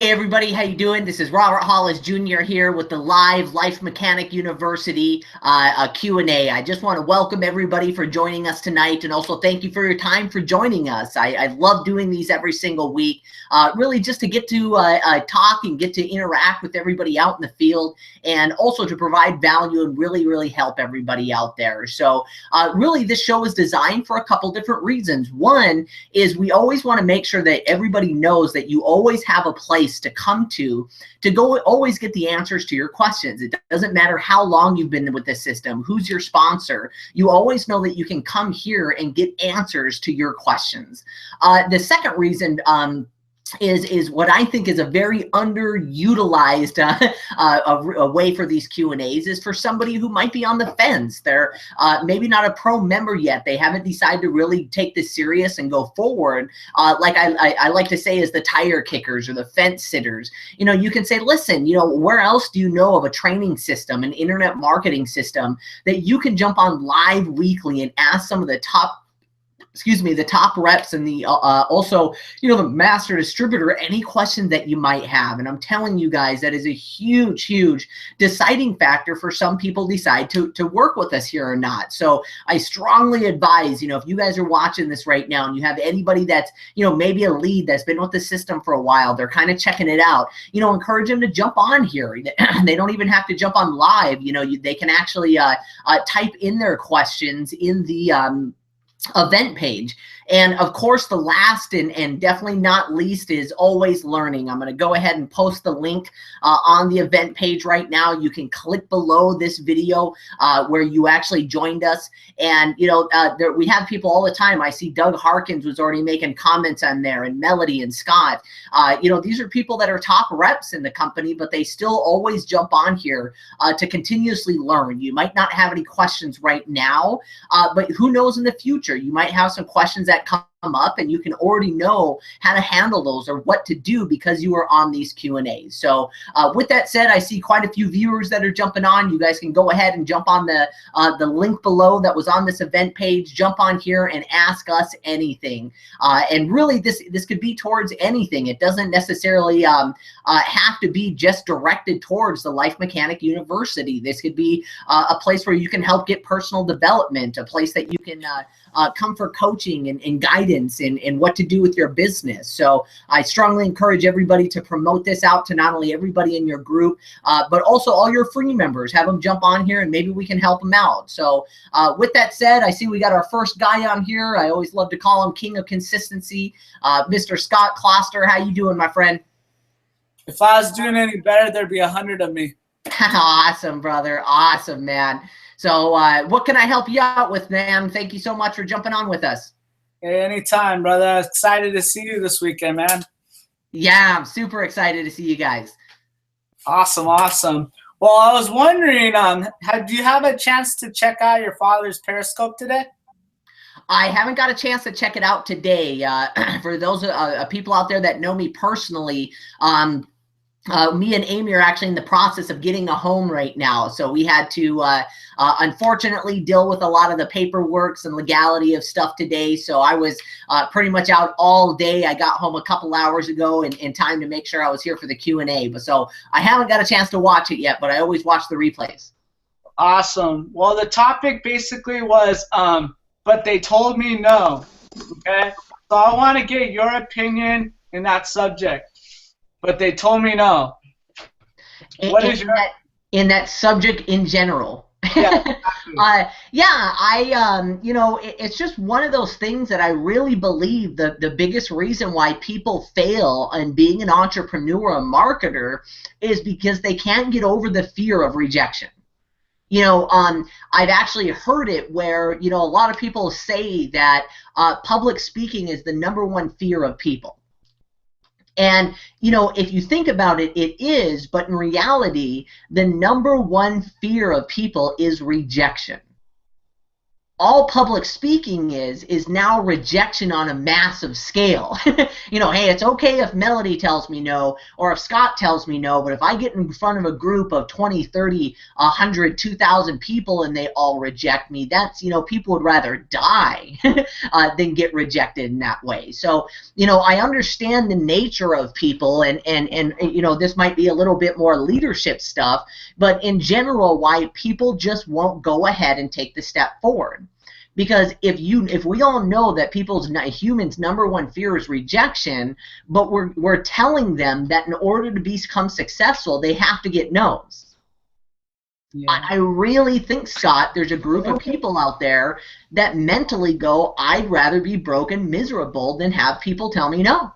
Hey everybody, how you doing? This is Robert Hollis Jr. here with the live Life Mechanic University Q&A. I just want to welcome everybody for joining us tonight, and also thank you for your time for joining us. I love doing these every single week, really just to get to talk and get to interact with everybody out in the field, and also to provide value and really help everybody out there. So really this show is designed for a couple different reasons. One is we always want to make sure that everybody knows that you always have a place to come to go always get the answers to your questions. It doesn't matter how long you've been with this system, who's your sponsor, you always know that you can come here and get answers to your questions. The second reason is what I think is a very underutilized a way for these Q&As is for somebody who might be on the fence. They're maybe not a pro member yet. They haven't decided to really take this serious and go forward. Like I like to say is the tire kickers or the fence sitters. You know, you can say, listen, you know, where else do you know of a training system, an internet marketing system that you can jump on live weekly and ask some of the top reps and the also, you know, the master distributor, any question that you might have. And I'm telling you guys, that is a huge deciding factor for some people decide to work with us here or not. So I strongly advise, you know, if you guys are watching this right now and you have anybody that's, you know, maybe a lead that's been with the system for a while, they're kind of checking it out, you know, encourage them to jump on here. They don't even have to jump on live. You know, they can actually type in their questions in the event page. And of course, the last and definitely not least is always learning. I'm going to go ahead and post the link on the event page right now. You can click below this video where you actually joined us. And, you know, we have people all the time. I see Doug Harkins was already making comments on there, and Melody and Scott. You know, these are people that are top reps in the company, but they still always jump on here to continuously learn. You might not have any questions right now, but who knows in the future? You might have some questions that come up and you can already know how to handle those or what to do because you are on these Q&As. So with that said, I see quite a few viewers that are jumping on. You guys can go ahead and jump on the link below that was on this event page. Jump on here and ask us anything. And really, this could be towards anything. It doesn't necessarily have to be just directed towards the Life Mechanic University. This could be a place where you can help get personal development, a place that you can come for coaching and guidance and what to do with your business. So I strongly encourage everybody to promote this out to not only everybody in your group, but also all your free members. Have them jump on here and maybe we can help them out. So with that said, I see we got our first guy on here. I always love to call him King of Consistency, Mr. Scott Kloster. How you doing, my friend? If I was doing any better, there'd be 100 of me. Awesome, brother. Awesome, man. So what can I help you out with, man? Thank you so much for jumping on with us. Hey, anytime, brother. Excited to see you this weekend, man. Yeah, I'm super excited to see you guys. Awesome. Well, I was wondering, do you have a chance to check out your father's Periscope today? I haven't got a chance to check it out today. For those people out there that know me personally, me and Amy are actually in the process of getting a home right now. So we had to, unfortunately, deal with a lot of the paperwork and legality of stuff today. So I was pretty much out all day. I got home a couple hours ago in time to make sure I was here for the Q&A. But so I haven't got a chance to watch it yet, but I always watch the replays. Awesome. Well, the topic basically was, but they told me no. Okay? So I want to get your opinion in that subject. But they told me no. What is your in that subject in general? Yeah, exactly. You know, it's just one of those things that I really believe the biggest reason why people fail in being an entrepreneur, a marketer, is because they can't get over the fear of rejection. You know, I've actually heard it where, you know, a lot of people say that public speaking is the #1 fear of people. And, you know, if you think about it, it is, but in reality, the #1 fear of people is rejection. all public speaking is now rejection on a massive scale. You know, hey, it's okay if Melody tells me no, or if Scott tells me no, but if I get in front of a group of 20, 30, 100, 2,000 people and they all reject me, that's, you know, people would rather die than get rejected in that way. So, you know, I understand the nature of people, and you know, this might be a little bit more leadership stuff, but in general, why people just won't go ahead and take the step forward. Because if we all know that humans' number one fear is rejection, but we're telling them that in order to become successful, they have to get no's. Yeah. I really think, Scott, there's a group of people out there that mentally go, I'd rather be broke and miserable than have people tell me no.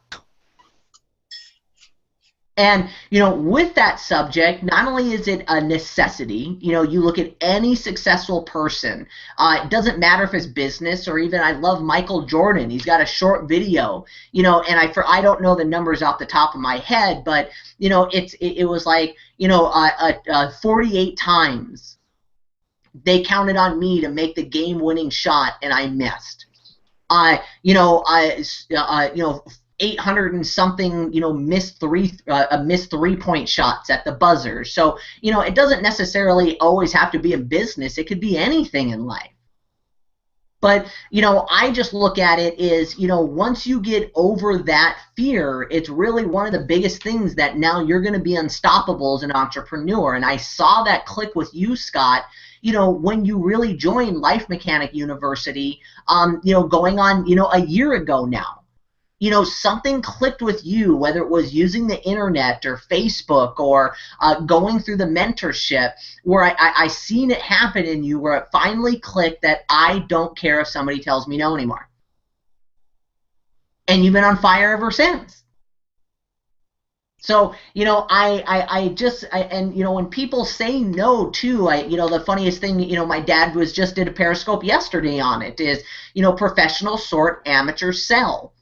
And, you know, with that subject, not only is it a necessity, you know, you look at any successful person, it doesn't matter if it's business or even, I love Michael Jordan. He's got a short video, you know, and I don't know the numbers off the top of my head, but, you know, it was like, you know, 48 times they counted on me to make the game-winning shot, and I missed. You know, 800 and something, you know, missed 3-point shots at the buzzer. So, you know, it doesn't necessarily always have to be in business. It could be anything in life. But, you know, I just look at it as, you know, once you get over that fear, it's really one of the biggest things that now you're going to be unstoppable as an entrepreneur. And I saw that click with you, Scott, you know, when you really joined Life Mechanic University, you know, going on, you know, a year ago now. You know, something clicked with you, whether it was using the internet or Facebook or going through the mentorship, where I seen it happen in you, where it finally clicked that I don't care if somebody tells me no anymore. And you've been on fire ever since. So, you know, and, you know, when people say no, too, you know, the funniest thing, you know, my dad did a Periscope yesterday on it, is, you know, professional sort, amateur sell.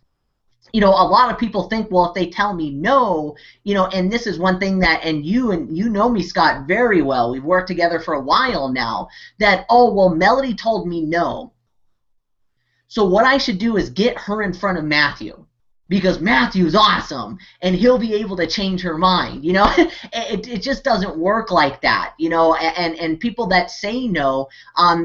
You know, a lot of people think, well, if they tell me no, you know, and this is one thing that, and you know me, Scott, very well. We've worked together for a while now, that, oh, well, Melody told me no. So what I should do is get her in front of Matthew, because Matthew's awesome, and he'll be able to change her mind. You know, it just doesn't work like that. You know, and people that say no,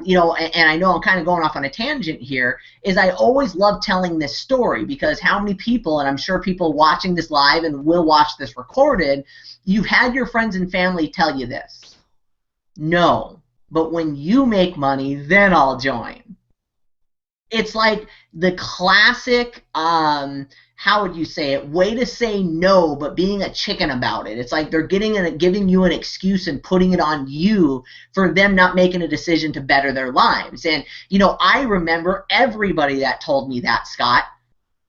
you know, and I know I'm kind of going off on a tangent here, is I always love telling this story, because how many people, and I'm sure people watching this live and will watch this recorded, you've had your friends and family tell you this: no, but when you make money, then I'll join. It's like the classic, how would you say it, way to say no, but being a chicken about it. It's like they're giving you an excuse and putting it on you for them not making a decision to better their lives. And, you know, I remember everybody that told me that, Scott.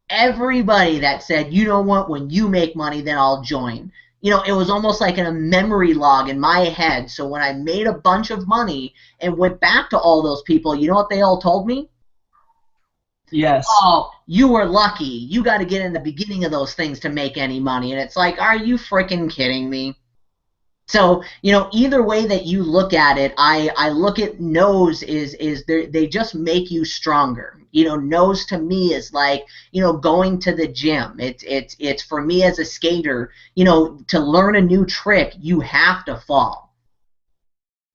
Everybody that said, you know what, when you make money, then I'll join. You know, it was almost like in a memory log in my head. So when I made a bunch of money and went back to all those people, you know what they all told me? Yes. Oh, you were lucky. You got to get in the beginning of those things to make any money. And it's like, are you freaking kidding me? So, you know, either way that you look at it, I look at no's is they just make you stronger. You know, no's to me is like, you know, going to the gym. It's for me as a skater, you know, to learn a new trick, you have to fall.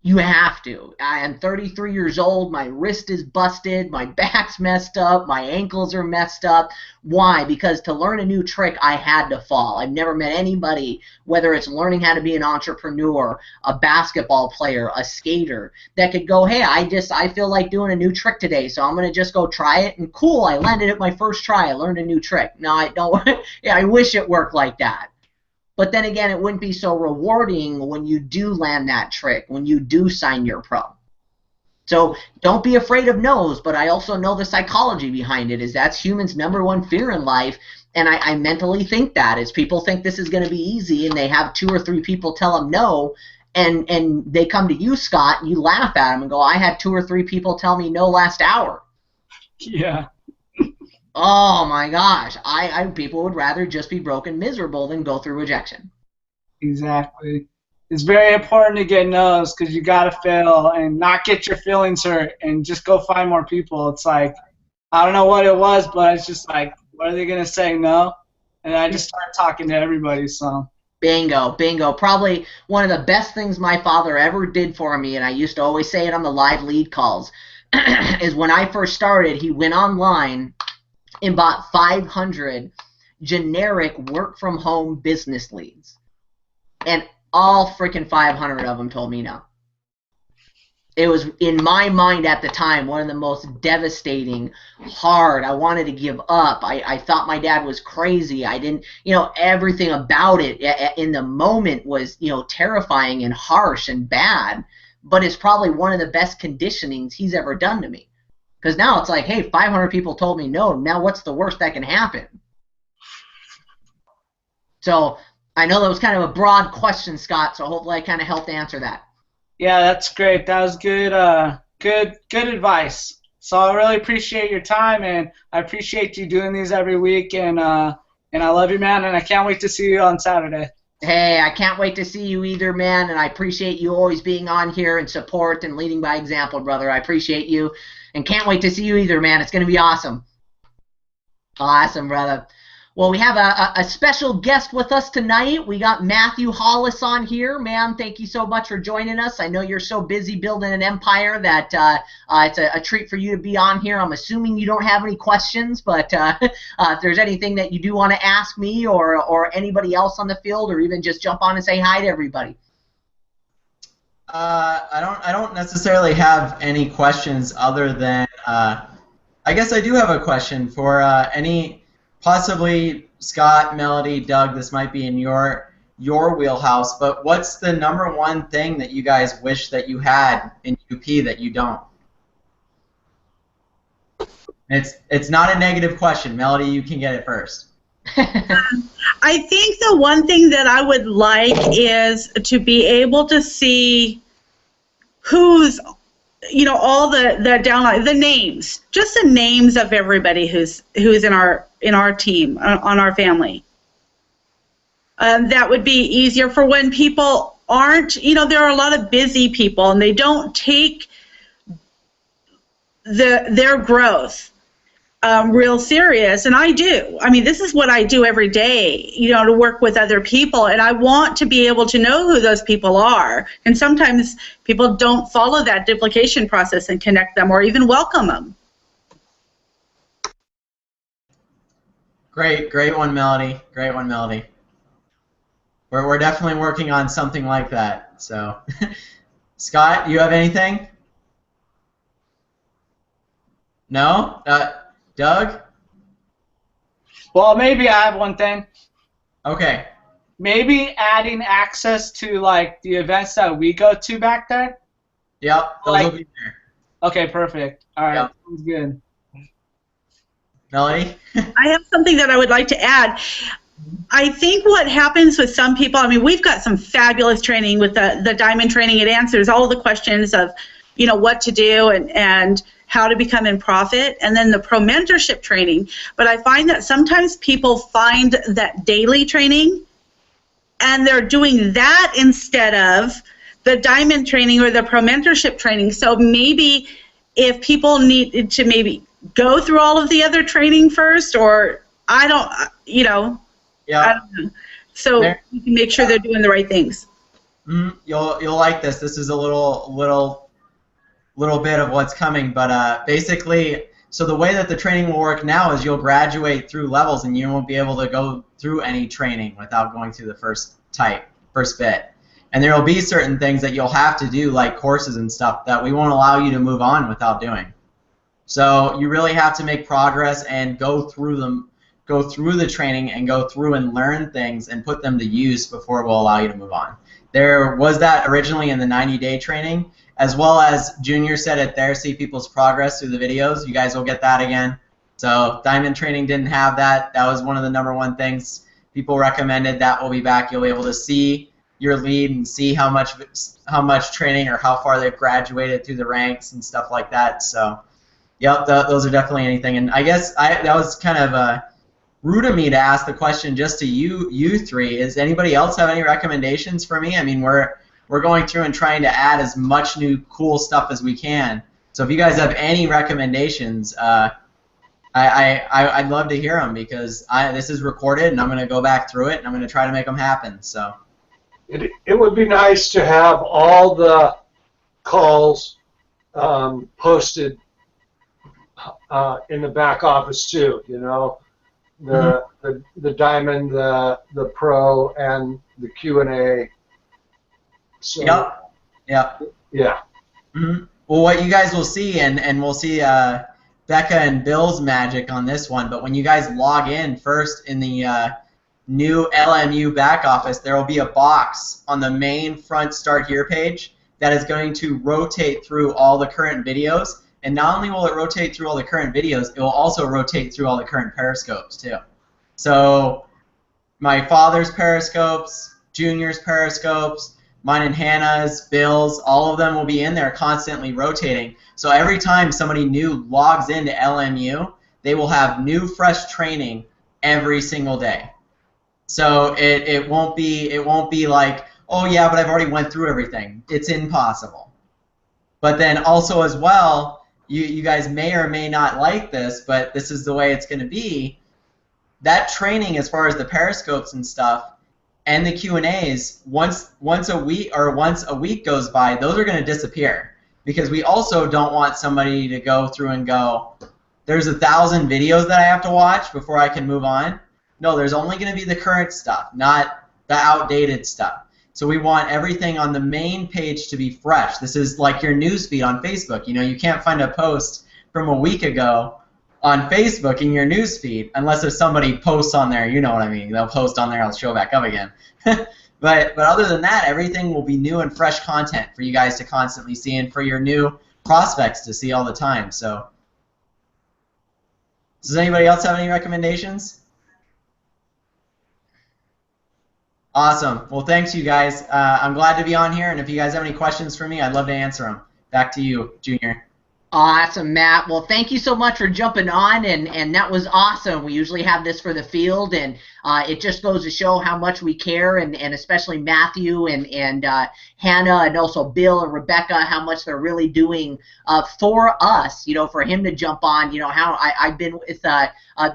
You have to. I am 33 years old. My wrist is busted. My back's messed up. My ankles are messed up. Why? Because to learn a new trick, I had to fall. I've never met anybody, whether it's learning how to be an entrepreneur, a basketball player, a skater, that could go, hey, I feel like doing a new trick today, so I'm going to just go try it. And cool, I landed it my first try. I learned a new trick. No, I don't. Yeah, I wish it worked like that. But then again, it wouldn't be so rewarding when you do land that trick, when you do sign your pro. So don't be afraid of no's, but I also know the psychology behind it, is that's humans' number one fear in life, and I mentally think that, is people think this is going to be easy, and they have 2 or 3 people tell them no, and they come to you, Scott, and you laugh at them and go, I had 2 or 3 people tell me no last hour. Yeah. Oh my gosh, people would rather just be broke and miserable than go through rejection. Exactly. it's very important to get no's because you gotta fail and not get your feelings hurt and just go find more people. It's like, I don't know what it was, but it's just like, what are they gonna say, no? And I just started talking to everybody. So Bingo, bingo. Probably one of the best things my father ever did for me, and I used to always say it on the live lead calls, is when I first started, he went online and bought 500 generic work-from-home business leads. And all freaking 500 of them told me no. It was, in my mind at the time, one of the most devastating, hard. I wanted to give up. I thought my dad was crazy. I didn't, everything about it in the moment was, terrifying and harsh and bad. But it's probably one of the best conditionings he's ever done to me. Because now it's like, hey, 500 people told me no. Now what's the worst that can happen? So I know that was kind of a broad question, Scott, so hopefully I kind of helped answer that. yeah, that's great. That was good. Good advice. So I really appreciate your time, and I appreciate you doing these every week. And I love you, man. And I can't wait to see you on Saturday. Hey, I can't wait to see you either, man, and I appreciate you always being on here and support and leading by example, brother. I appreciate you, and can't wait to see you either, man. It's going to be awesome. Awesome, brother. Well, we have a special guest with us tonight. We got Matthew Hollis on here. Man, thank you so much for joining us. I know you're so busy building an empire that it's a treat for you to be on here. I'm assuming you don't have any questions, but if there's anything that you do want to ask me or anybody else on the field, or even just jump on and say hi to everybody. I don't necessarily have any questions other than I guess I do have a question for any. Possibly Scott, Melody, Doug, this might be in your wheelhouse, but what's the number one thing that you guys wish that you had in UP that you don't? It's not a negative question. Melody, you can get it first. I think the one thing that I would like is to be able to see who's, all the downline, the names, just the names of everybody who's in our team, on our family. That would be easier for when people aren't, there are a lot of busy people and they don't take their growth real serious, and I do. I mean, this is what I do every day, to work with other people, and I want to be able to know who those people are. And sometimes people don't follow that duplication process and connect them or even welcome them. Great one, Melody. Great one, Melody. We're definitely working on something like that. So, Scott, you have anything? No? Doug? Well, maybe I have one thing. Okay. Maybe adding access to like the events that we go to back there. Yep, those will be there. Okay, perfect. All right, Yep. sounds good. Melody? I have something that I would like to add. I think what happens with some people, I mean, we've got some fabulous training with the Diamond Training. It answers all of the questions of, what to do and how to become in profit, and then the pro mentorship training. But I find that sometimes people find that daily training and they're doing that instead of the Diamond Training or the pro mentorship training. So maybe if people need to maybe go through all of the other training first, or I don't know. So you can make sure they're doing the right things. You'll like this. This is a little bit of what's coming, but basically, so the way that the training will work now is you'll graduate through levels, and you won't be able to go through any training without going through the first bit. And there will be certain things that you'll have to do, like courses and stuff, that we won't allow you to move on without doing. So you really have to make progress and go through the training and go through and learn things and put them to use before we'll allow you to move on. There was that originally in the 90-day training, as well as Junior said it there, see people's progress through the videos. You guys will get that again. So Diamond Training didn't have that. That was one of the #1 things people recommended. That will be back. You'll be able to see your lead and see how much training or how far they've graduated through the ranks and stuff like that. So, yep, those are definitely anything. And I guess that was kind of rude of me to ask the question just to you three. Does anybody else have any recommendations for me? I mean, we're going through and trying to add as much new cool stuff as we can. So if you guys have any recommendations, I'd love to hear them, because this is recorded and I'm going to go back through it and I'm going to try to make them happen. So it would be nice to have all the calls posted in the back office too. You know, the Diamond, the Pro, and the Q&A. So, yep. Yeah. Mm-hmm. Well, what you guys will see, and we'll see Becca and Bill's magic on this one, but when you guys log in first in the new LMU back office, there will be a box on the main front Start Here page that is going to rotate through all the current videos. And not only will it rotate through all the current videos, it will also rotate through all the current periscopes too. So my father's periscopes, Junior's periscopes, mine and Hannah's, Bill's, all of them will be in there constantly rotating. So every time somebody new logs into LMU, they will have new, fresh training every single day. So it won't be like, oh yeah, but I've already went through everything. It's impossible. But then also as well, you guys may or may not like this, but this is the way it's going to be. That training, as far as the periscopes and stuff, and the Q&As, once a week goes by, those are going to disappear, because we also don't want somebody to go through and go, there's 1,000 videos that I have to watch before I can move on. No, there's only going to be the current stuff, not the outdated stuff. So we want everything on the main page to be fresh. This is like your newsfeed on Facebook. You know, you can't find a post from a week ago on Facebook in your newsfeed unless there's somebody posts on there. You know what I mean? They'll post on there, I'll show back up again. But other than that, everything will be new and fresh content for you guys to constantly see, and for your new prospects to see all the time. So does anybody else have any recommendations? Awesome. Well, thanks, you guys. I'm glad to be on here, and if you guys have any questions for me, I'd love to answer them. Back to you, Junior. Awesome, Matt. Well, thank you so much for jumping on, and that was awesome. We usually have this for the field, and it just goes to show how much we care, and especially Matthew and Hannah, and also Bill and Rebecca, how much they're really doing for us. You know, for him to jump on. You know, how I've been with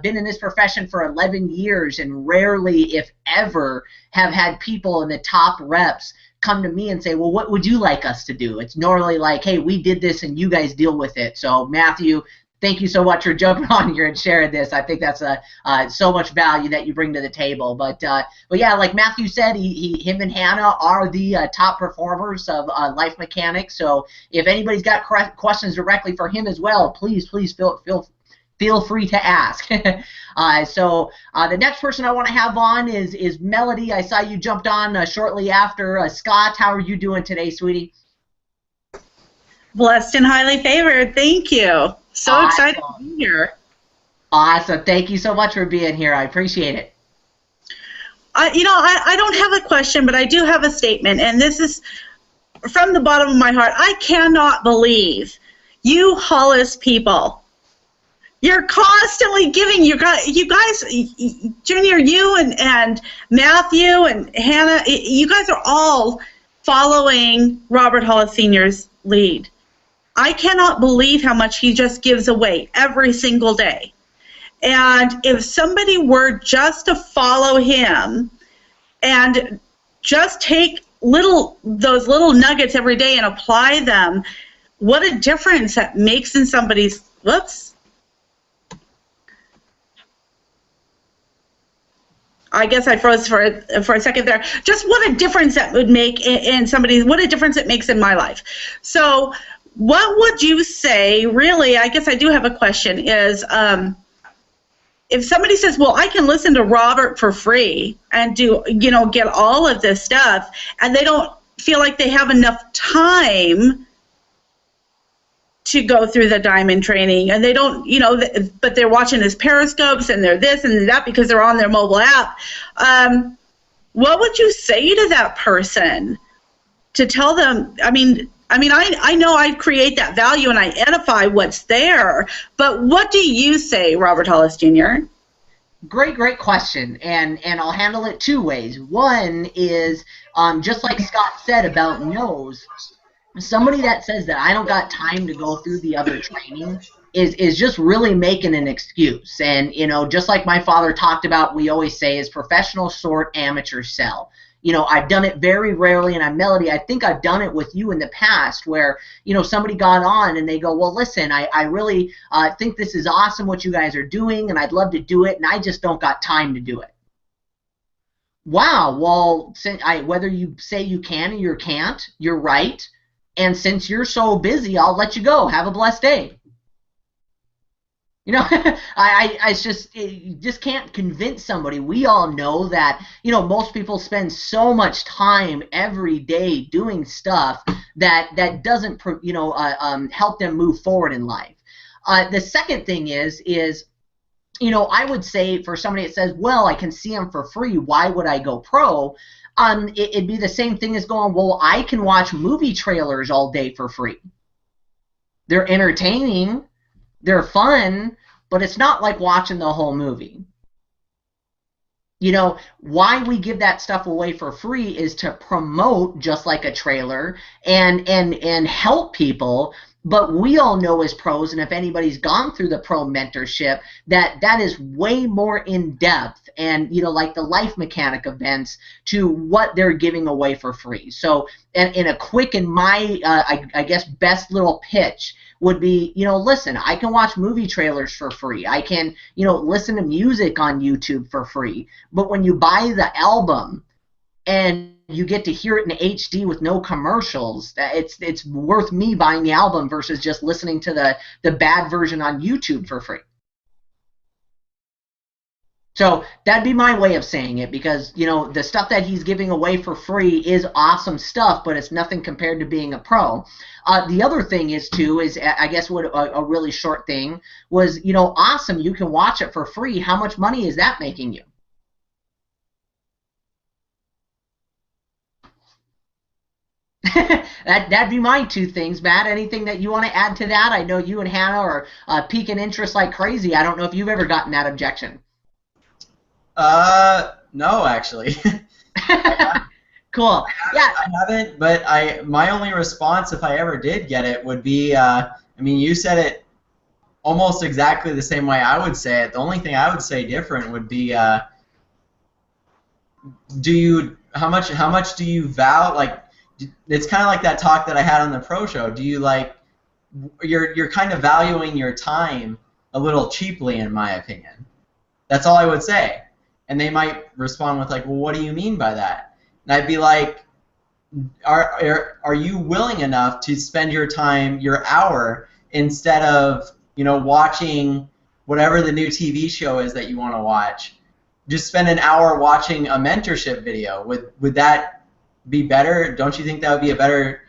been in this profession for 11 years, and rarely, if ever, have had people in the top reps come to me and say, well, what would you like us to do? It's normally like, hey, we did this and you guys deal with it. So Matthew, thank you so much for jumping on here and sharing this. I think that's so much value that you bring to the table. But yeah, like Matthew said, him and Hannah are the top performers of Life Mechanics. So if anybody's got questions directly for him as well, please feel free to ask. So the next person I want to have on is Melody. I saw you jumped on shortly after. Scott, how are you doing today, sweetie? Blessed and highly favored. Thank you. So awesome. Excited to be here. Awesome. Thank you so much for being here. I appreciate it. I don't have a question, but I do have a statement, and this is from the bottom of my heart. I cannot believe you Hollis people. You're constantly giving, you guys, Junior, you and Matthew and Hannah, you guys are all following Robert Hollis Sr.'s lead. I cannot believe how much he just gives away every single day. And if somebody were just to follow him and just take those little nuggets every day and apply them, what a difference that makes in somebody's, whoops. I guess I froze for a second there. Just what a difference that would make in somebody's, what a difference it makes in my life. So what would you say, really, I guess I do have a question, is if somebody says, well, I can listen to Robert for free and do, get all of this stuff, and they don't feel like they have enough time to go through the Diamond training, and they don't, but they're watching his periscopes and they're this and that because they're on their mobile app. What would you say to that person to tell them? I know I create that value and I edify what's there, but what do you say, Robert Hollis Jr.? Great question, and I'll handle it two ways. One is just like Scott said about no's. Somebody that says that I don't got time to go through the other training is just really making an excuse. And just like my father talked about, we always say is professional sort, amateur sell. I've done it very rarely, and I'm Melody. I think I've done it with you in the past where, somebody got on and they go, well, listen, I really think this is awesome what you guys are doing, and I'd love to do it, and I just don't got time to do it. Wow, well, whether you say you can or you can't, you're right. And since you're so busy, I'll let you go. Have a blessed day. You just can't convince somebody. We all know that, most people spend so much time every day doing stuff that doesn't, help them move forward in life. The second thing is, I would say for somebody that says, well, I can see them for free, why would I go pro? It'd be the same thing as going, well, I can watch movie trailers all day for free. They're entertaining. They're fun, but it's not like watching the whole movie. Why we give that stuff away for free is to promote, just like a trailer, and help people. But we all know as pros, and if anybody's gone through the pro mentorship, that is way more in depth and, like the life mechanic events to what they're giving away for free. So in a quick and my, I guess, best little pitch would be, listen, I can watch movie trailers for free. I can, listen to music on YouTube for free. But when you buy the album and you get to hear it in HD with no commercials, it's worth me buying the album versus just listening to the bad version on YouTube for free. So that'd be my way of saying it, because the stuff that he's giving away for free is awesome stuff, but it's nothing compared to being a pro. The other thing is I guess what a really short thing was, awesome, you can watch it for free. How much money is that making you? That'd be my two things, Matt. Anything that you want to add to that? I know you and Hannah are piquing interest like crazy. I don't know if you've ever gotten that objection. No, actually. Cool. Yeah. I haven't, but my only response, if I ever did get it, would be, you said it almost exactly the same way I would say it. The only thing I would say different would be, how much do you value, like, it's kind of like that talk that I had on the pro show. Do you you're kind of valuing your time a little cheaply, in my opinion. That's all I would say. And they might respond with like, well, what do you mean by that? And I'd be like, are you willing enough to spend your time, your hour, instead of watching whatever the new TV show is that you want to watch? Just spend an hour watching a mentorship video. Would that be better? Don't you think that would be a better,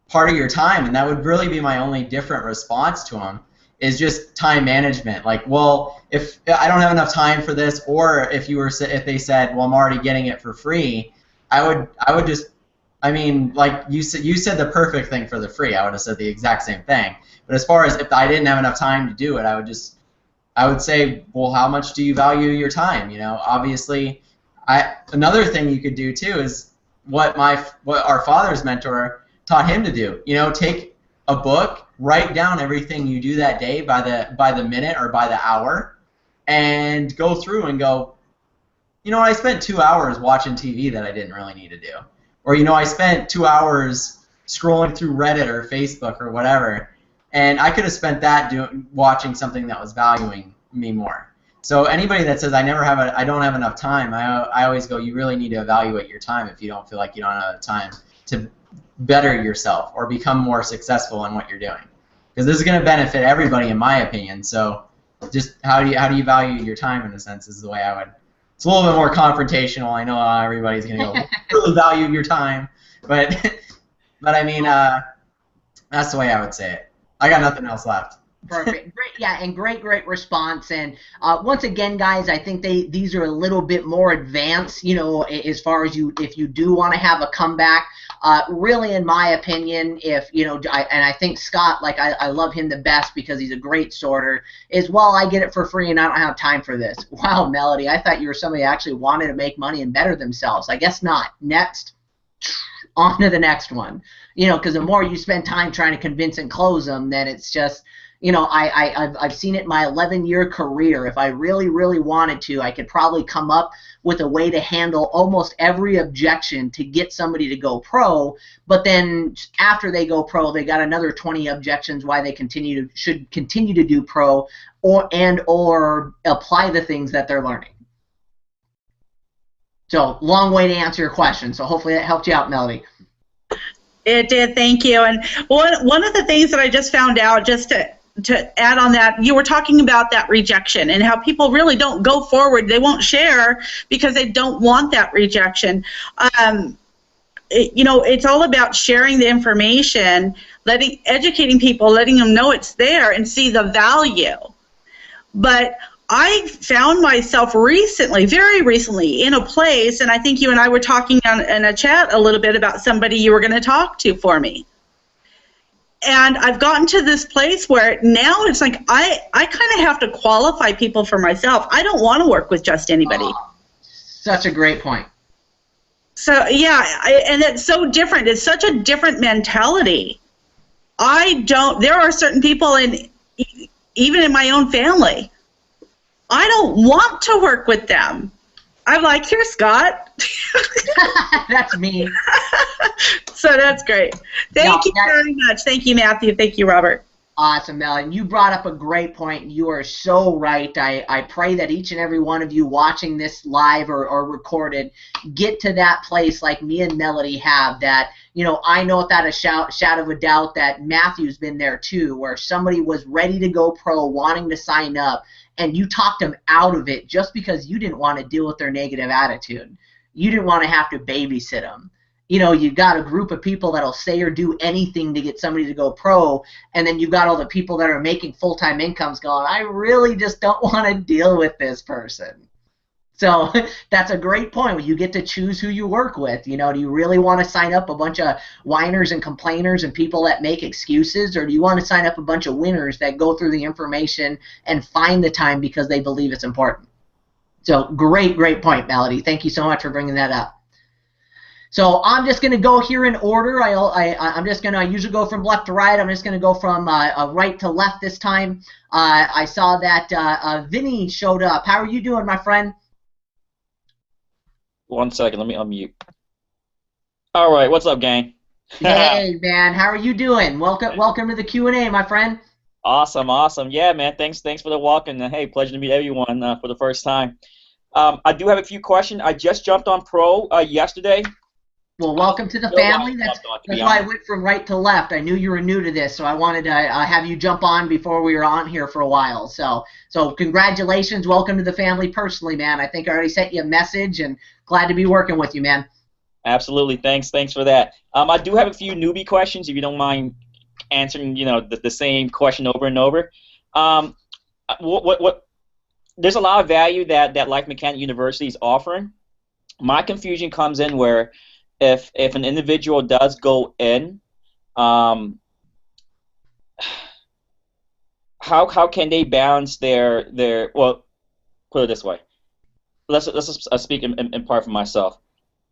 part of your time? And that would really be my only different response to them, is just time management. Like, well, if I don't have enough time for this, or if they said, well, I'm already getting it for free, I would just, like you said the perfect thing for the free. I would have said the exact same thing. But as far as if I didn't have enough time to do it, I would say, well, how much do you value your time? Obviously. Another thing you could do too is what our father's mentor taught him to do. Take a book, write down everything you do that day by the minute or by the hour, and go through and go, I spent 2 hours watching TV that I didn't really need to do, or I spent 2 hours scrolling through Reddit or Facebook or whatever, and I could have spent that watching something that was valuing me more. So anybody that says I don't have enough time, I always go, you really need to evaluate your time if you don't feel like you don't have time to better yourself or become more successful in what you're doing. Because this is going to benefit everybody, in my opinion. So just how do you value your time, in a sense, is the way I would. It's a little bit more confrontational. I know everybody's going to go, really value your time, but that's the way I would say it. I got nothing else left. Perfect. Great. Yeah, and great response. And once again, guys, I think these are a little bit more advanced, you know, as far as if you do want to have a comeback. Really, in my opinion, if, you know, and I think Scott, like, I love him the best because he's a great sorter, is, well, I get it for free and I don't have time for this. Wow, Melody, I thought you were somebody who actually wanted to make money and better themselves. I guess not. Next. On to the next one. You know, because the more you spend time trying to convince and close them, then it's just, you know, I've seen it in my 11-year career. If I really, really wanted to, I could probably come up with a way to handle almost every objection to get somebody to go pro. But then after they go pro, they got another 20 objections why they should continue to do pro or apply the things that they're learning. So, long way to answer your question. So hopefully that helped you out, Melody. It did, thank you. And one of the things that I just found out, just to add on that, you were talking about that rejection and how people really don't go forward. They won't share because they don't want that rejection. You know, it's all about sharing the information, educating people, letting them know it's there and see the value. But I found myself recently, very recently, in a place, and I think you and I were talking in a chat a little bit about somebody you were going to talk to for me. And I've gotten to this place where now it's like I kind of have to qualify people for myself. I don't want to work with just anybody. Such a great point. So, yeah, and it's so different. It's such a different mentality. There are certain people, even in my own family, I don't want to work with them. I'm like, here, Scott. That's me. So that's great. Thank you very much. Thank you, Matthew. Thank you, Robert. Awesome, Mel. And you brought up a great point. You are so right. I pray that each and every one of you watching this live or recorded get to that place like me and Melody have, that, you know, I know without a shadow of a doubt that Matthew's been there too, where somebody was ready to go pro, wanting to sign up, and you talked them out of it just because you didn't want to deal with their negative attitude. You didn't want to have to babysit them. You know, you've got a group of people that'll say or do anything to get somebody to go pro, and then you've got all the people that are making full-time incomes going, I really just don't want to deal with this person. So that's a great point. When you get to choose who you work with, you know, do you really want to sign up a bunch of whiners and complainers and people that make excuses, or do you want to sign up a bunch of winners that go through the information and find the time because they believe it's important? So great point, Melody. Thank you so much for bringing that up. So I'm just going to go here in order. I usually go from left to right. I'm just going to go from right to left this time. I saw that Vinny showed up. How are you doing, my friend? 1 second, let me unmute. All right, what's up, gang? Hey, man, how are you doing? Welcome to the Q&A, my friend. Awesome. Yeah, man, thanks for the welcome. And hey, pleasure to meet everyone for the first time. I do have a few questions. I just jumped on pro yesterday. Well, welcome to the family. That's why I went from right to left. I knew you were new to this, so I wanted to have you jump on before we were on here for a while. So congratulations. Welcome to the family personally, man. I think I already sent you a message, and glad to be working with you, man. Absolutely. Thanks for that. I do have a few newbie questions, if you don't mind answering, you know, the same question over and over. There's a lot of value that Life Mechanic University is offering. My confusion comes in where if an individual does go in, how can they balance their well, put it this way. Let's speak in part for myself.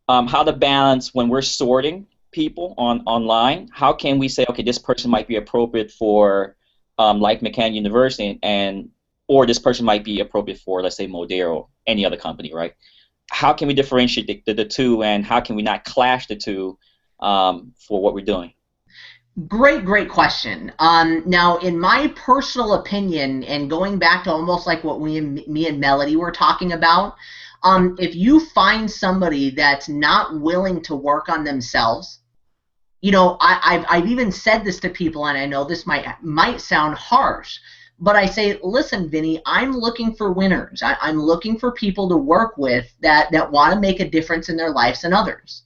How to balance when we're sorting people online. How can we say, okay, this person might be appropriate for Life Mechanic University, or this person might be appropriate for, let's say, Modero, any other company, right? How can we differentiate the two, and how can we not clash the two for what we're doing? Great question. Now, in my personal opinion, and going back to almost like what me and Melody were talking about, if you find somebody that's not willing to work on themselves, you know, I've even said this to people, and I know this might sound harsh, but I say, listen, Vinny, I'm looking for winners. I'm looking for people to work with that want to make a difference in their lives and others.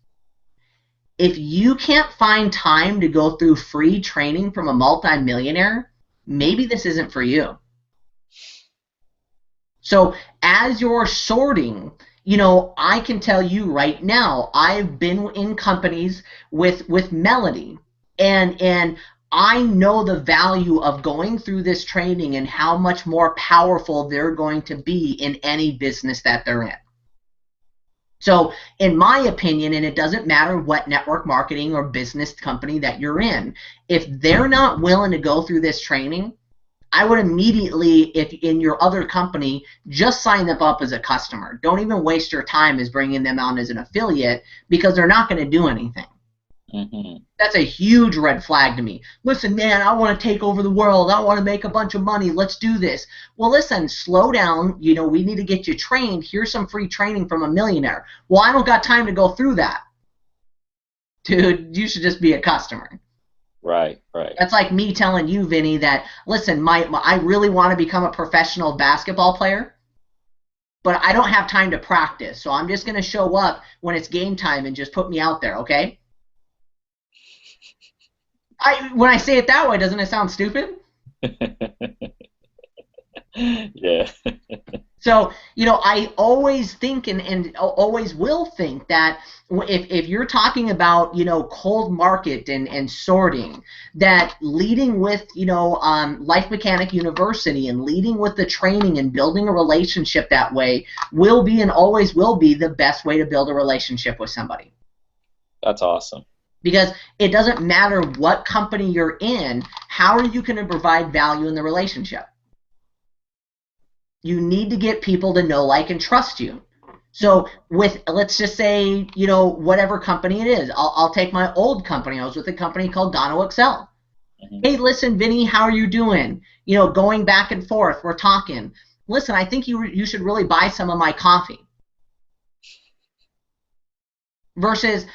If you can't find time to go through free training from a multimillionaire, maybe this isn't for you. So as you're sorting, I can tell you right now, I've been in companies with Melody, and I know the value of going through this training and how much more powerful they're going to be in any business that they're in. So in my opinion, and it doesn't matter what network marketing or business company that you're in, if they're not willing to go through this training, I would immediately, if in your other company, just sign them up as a customer. Don't even waste your time as bringing them on as an affiliate, because they're not going to do anything. Mm-hmm. That's a huge red flag to me. Listen, man, I want to take over the world. I want to make a bunch of money. Let's do this. Well, listen, slow down. We need to get you trained. Here's some free training from a millionaire. Well, I don't got time to go through that. Dude, you should just be a customer. Right. That's like me telling you, Vinny, that, listen, I really want to become a professional basketball player, but I don't have time to practice, so I'm just going to show up when it's game time and just put me out there, okay? When I say it that way, doesn't it sound stupid? Yeah. So, I always think and always will think that if you're talking about, cold market and sorting, that leading with, Life Mechanic University and leading with the training and building a relationship that way will be and always will be the best way to build a relationship with somebody. That's awesome. Because it doesn't matter what company you're in, how are you going to provide value in the relationship? You need to get people to know, like, and trust you. So with, let's just say, whatever company it is. I'll take my old company. I was with a company called Dono Excel. Mm-hmm. Hey, listen, Vinny, how are you doing? Going back and forth, we're talking. Listen, I think you should really buy some of my coffee. Versus,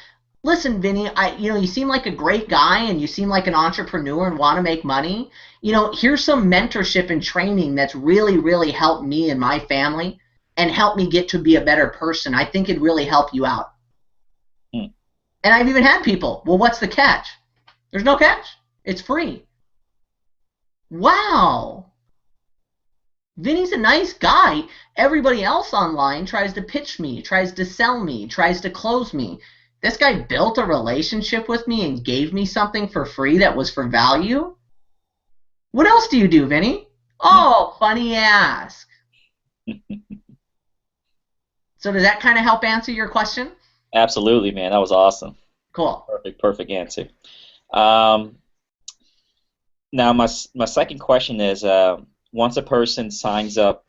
listen, Vinny, you seem like a great guy and you seem like an entrepreneur and want to make money. Here's some mentorship and training that's really, really helped me and my family and helped me get to be a better person. I think it'd really help you out. And I've even had people, well, what's the catch? There's no catch. It's free. Wow. Vinny's a nice guy. Everybody else online tries to pitch me, tries to sell me, tries to close me. This guy built a relationship with me and gave me something for free that was for value? What else do you do, Vinny? Oh, funny ask. So does that kind of help answer your question? Absolutely, man. That was awesome. Cool. Perfect answer. Now, my second question is, once a person signs up,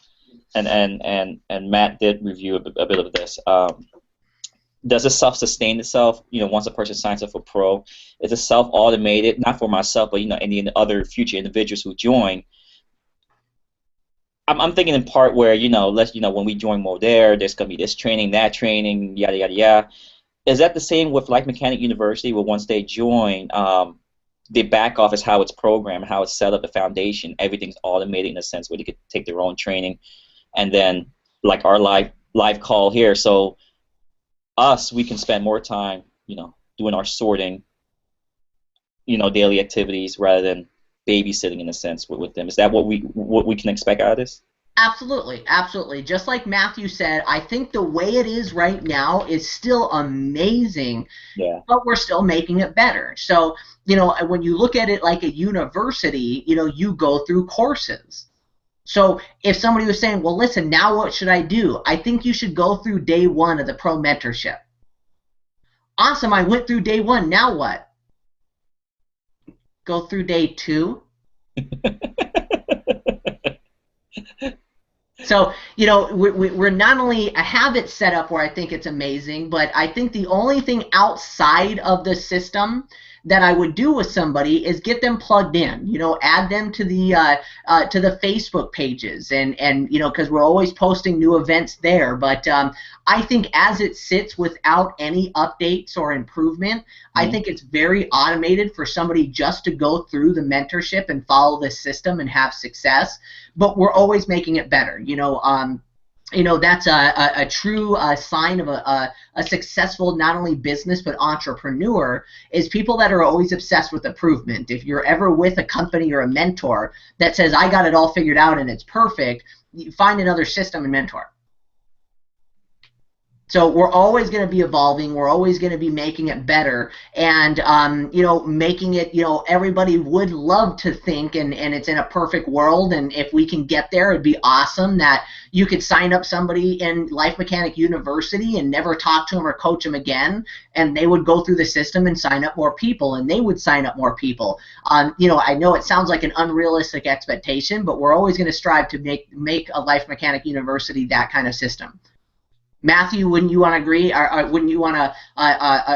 and Matt did review a bit of this, does it self-sustain itself? Once a person signs up for Pro, is it self-automated? Not for myself, but any other future individuals who join. I'm thinking in part where when we join Modere, there's gonna be this training, that training, yada yada yada. Is that the same with Life Mechanic University, where once they join, the back office, how it's programmed, how it's set up, the foundation, everything's automated in a sense where they could take their own training, and then like our live call here, so we can spend more time, doing our sorting, daily activities rather than babysitting in a sense with them. Is that what we can expect out of this? Absolutely, absolutely. Just like Matthew said, I think the way it is right now is still amazing, but we're still making it better. So, when you look at it like a university, you go through courses. So if somebody was saying, well, listen, now what should I do? I think you should go through day 1 of the Pro Mentorship. Awesome, I went through day 1. Now what? Go through day 2? So, we're not only have it set up where I think it's amazing, but I think the only thing outside of the system that I would do with somebody is get them plugged in, add them to the Facebook pages, and because we're always posting new events there. But I think as it sits without any updates or improvement, I think it's very automated for somebody just to go through the mentorship and follow the system and have success. But we're always making it better. you know, that's a true sign of a successful not only business but entrepreneur, is people that are always obsessed with improvement. If you're ever with a company or a mentor that says, I got it all figured out and it's perfect, you find another system and mentor. So we're always going to be evolving. We're always going to be making it better, and you know, making it, you know, everybody would love to think, and it's in a perfect world. And if we can get there, it'd be awesome that you could sign up somebody in Life Mechanic University and never talk to them or coach them again, and they would go through the system and sign up more people, and they would sign up more people. You know, I know it sounds like an unrealistic expectation, but we're always going to strive to make a Life Mechanic University that kind of system. Matthew, wouldn't you want to agree, or wouldn't you want to,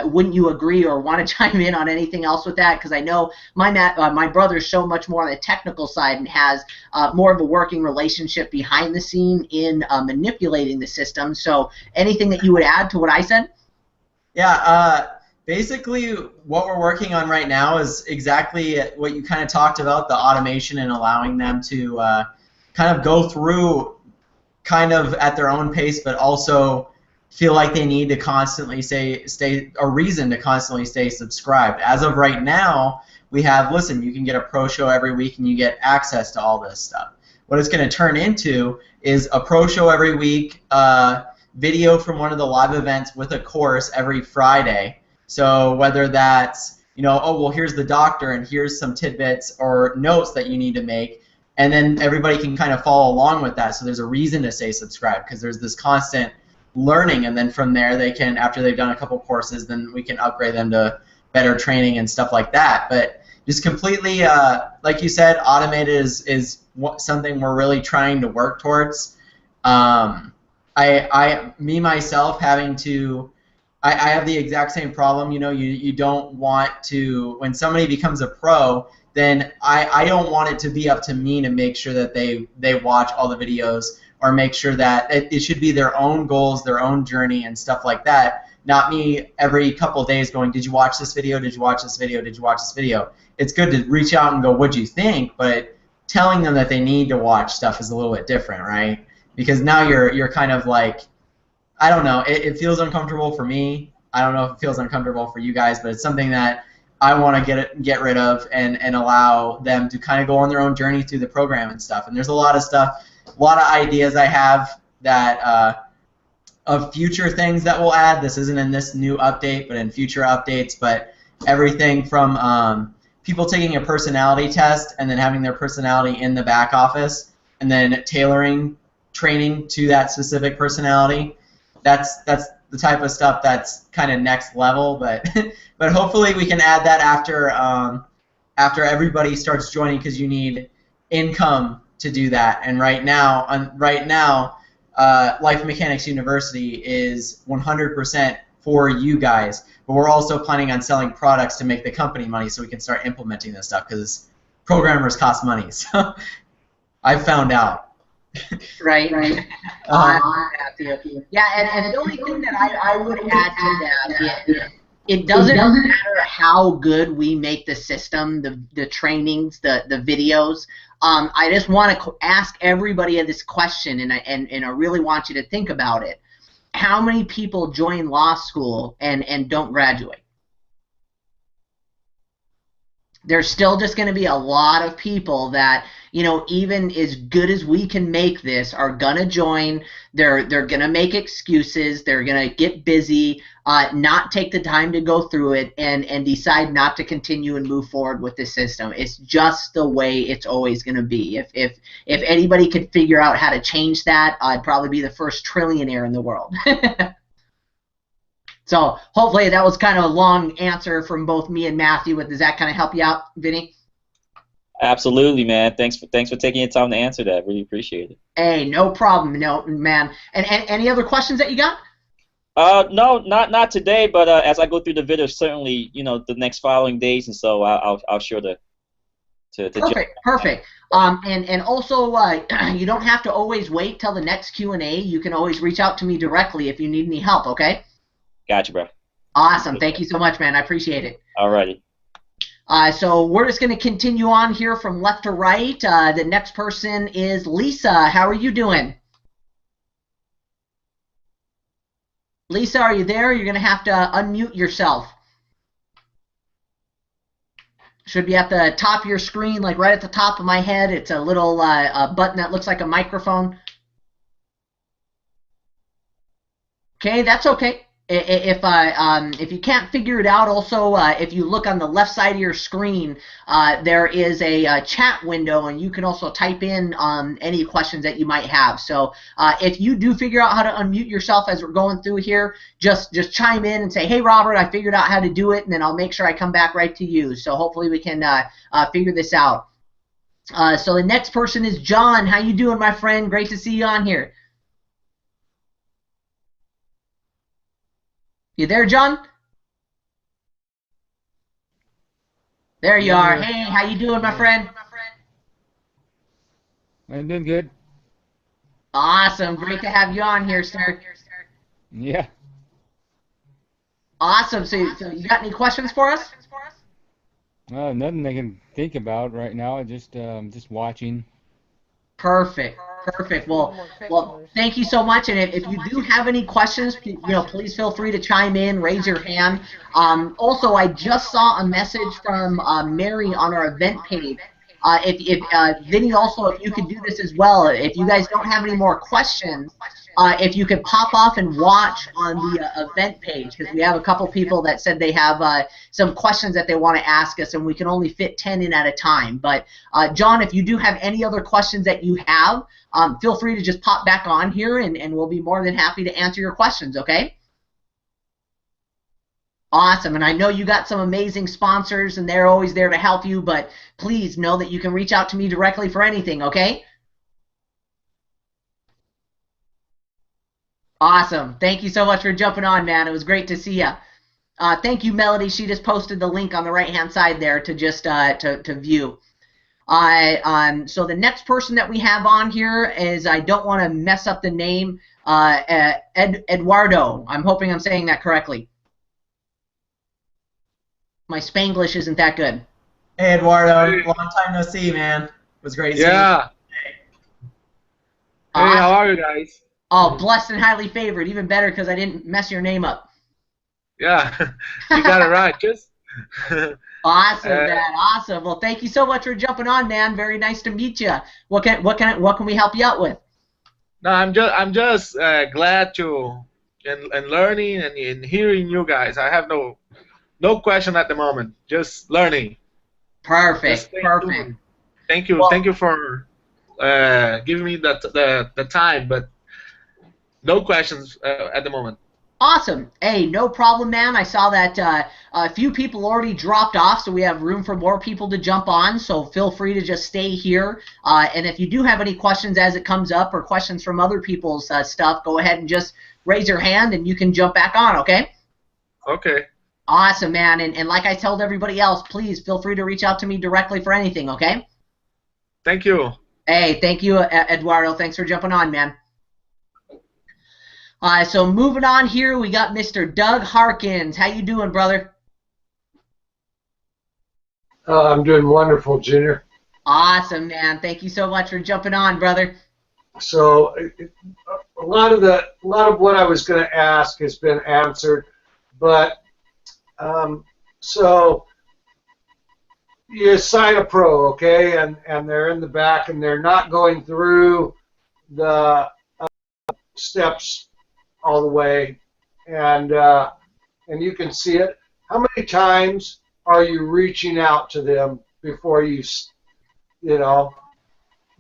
wouldn't you agree or want to chime in on anything else with that? Because I know my brother's so much more on the technical side and has more of a working relationship behind the scene in manipulating the system. So anything that you would add to what I said? Yeah, basically what we're working on right now is exactly what you kind of talked about, the automation and allowing them to kind of go through kind of at their own pace, but also feel like they need to constantly stay a reason to constantly stay subscribed. As of right now, we have, listen, you can get a pro show every week and you get access to all this stuff. What it's going to turn into is a pro show every week, video from one of the live events with a course every Friday. So whether that's, you know, oh, well, here's the doctor and here's some tidbits or notes that you need to make, and then everybody can kind of follow along with that. So there's a reason to stay subscribed because there's this constant learning, and then from there they can, after they've done a couple courses, then we can upgrade them to better training and stuff like that. But just completely, like you said, automated is something we're really trying to work towards. Me myself having to, I have the exact same problem. You know, you don't want to, when somebody becomes a pro, then I don't want it to be up to me to make sure that they watch all the videos, or make sure that it should be their own goals, their own journey and stuff like that. Not me every couple of days going, did you watch this video? Did you watch this video? Did you watch this video? It's good to reach out and go, what'd you think? But telling them that they need to watch stuff is a little bit different, right? Because now you're kind of like, I don't know, it feels uncomfortable for me. I don't know if it feels uncomfortable for you guys, but it's something that I want to get rid of and allow them to kind of go on their own journey through the program and stuff. And there's a lot of stuff, a lot of ideas I have that of future things that we'll add. This isn't in this new update, but in future updates. But everything from people taking a personality test and then having their personality in the back office, and then tailoring training to that specific personality. That's the type of stuff that's kind of next level, but but hopefully we can add that after everybody starts joining, because you need income to do that. And right now, Life Mechanics University is 100% for you guys, but we're also planning on selling products to make the company money, so we can start implementing this stuff, because programmers cost money. So I've found out. Right. Yeah, and the only thing that I would add to that, it doesn't matter how good we make the system, the trainings, the videos. I just want to ask everybody this question, and I really want you to think about it. How many people join law school and don't graduate? There's still just going to be a lot of people that, you know, even as good as we can make this, are going to join. They're going to make excuses. They're going to get busy, not take the time to go through it, and decide not to continue and move forward with the system. It's just the way it's always going to be. If anybody could figure out how to change that, I'd probably be the first trillionaire in the world. So hopefully that was kind of a long answer from both me and Matthew. Does that kind of help you out, Vinny? Absolutely, man. Thanks for taking your time to answer that. Really appreciate it. Hey, no problem, no man. And any other questions that you got? No, not today. But as I go through the video, certainly, you know, the next following days, and so I'll sure to Perfect. And also, you don't have to always wait till the next Q&A. You can always reach out to me directly if you need any help. Okay. Gotcha, bro. Awesome. Thank you so much, man. I appreciate it. Alrighty. So we're just going to continue on here from left to right. The next person is Lisa. How are you doing? Lisa, are you there? You're going to have to unmute yourself. Should be at the top of your screen, like right at the top of my head. It's a little button that looks like a microphone. Okay, that's okay. If you can't figure it out, also if you look on the left side of your screen, there is a chat window, and you can also type in any questions that you might have. So if you do figure out how to unmute yourself as we're going through here, just chime in and say, "Hey, Robert, I figured out how to do it," and then I'll make sure I come back right to you. So hopefully we can figure this out. So the next person is John. How you doing, my friend? Great to see you on here. You there, John? There you are. Hey, how you doing, my friend? I'm doing good. Awesome. Great to have you on here, sir. Yeah. Awesome. So you got any questions for us? Nothing I can think about right now. Just watching. Perfect. Perfect. Well, thank you so much. And if you do have any questions, please feel free to chime in, raise your hand. Also, I just saw a message from Mary on our event page. Vinny, also, if you could do this as well, if you guys don't have any more questions, if you could pop off and watch on the event page, because we have a couple people that said they have some questions that they want to ask us, and we can only fit 10 in at a time. But John, if you do have any other questions that you have, feel free to just pop back on here, and we'll be more than happy to answer your questions, okay? Awesome, and I know you got some amazing sponsors, and they're always there to help you, but please know that you can reach out to me directly for anything, okay? Awesome. Thank you so much for jumping on, man. It was great to see you. Thank you, Melody. She just posted the link on the right-hand side there to just to view. So the next person that we have on here is, I don't want to mess up the name, Eduardo. I'm hoping I'm saying that correctly. My Spanglish isn't that good. Hey, Eduardo. Long time no see, man. It was great to see you. Yeah. Hey, how are you guys? Oh, blessed and highly favored. Even better because I didn't mess your name up. Yeah, you got it right. Just awesome, man. Awesome. Well, thank you so much for jumping on, man. Very nice to meet you. What can we help you out with? No, I'm just glad to and learning and hearing you guys. I have no question at the moment. Just learning. Perfect. Perfect. Thank you. Well, thank you for giving me the time, but no questions at the moment. Awesome. Hey, no problem, man. I saw that a few people already dropped off, so we have room for more people to jump on, so feel free to just stay here. And if you do have any questions as it comes up or questions from other people's stuff, go ahead and just raise your hand and you can jump back on, okay? Okay. Awesome, man. And like I told everybody else, please feel free to reach out to me directly for anything, okay? Thank you. Hey, thank you, Eduardo. Thanks for jumping on, man. So moving on here, we got Mr. Doug Harkins. How you doing, brother? I'm doing wonderful, Junior. Awesome, man. Thank you so much for jumping on, brother. So a lot of what I was going to ask has been answered, but so you assign a pro, okay, and they're in the back and they're not going through the steps all the way, and you can see it. How many times are you reaching out to them before you know,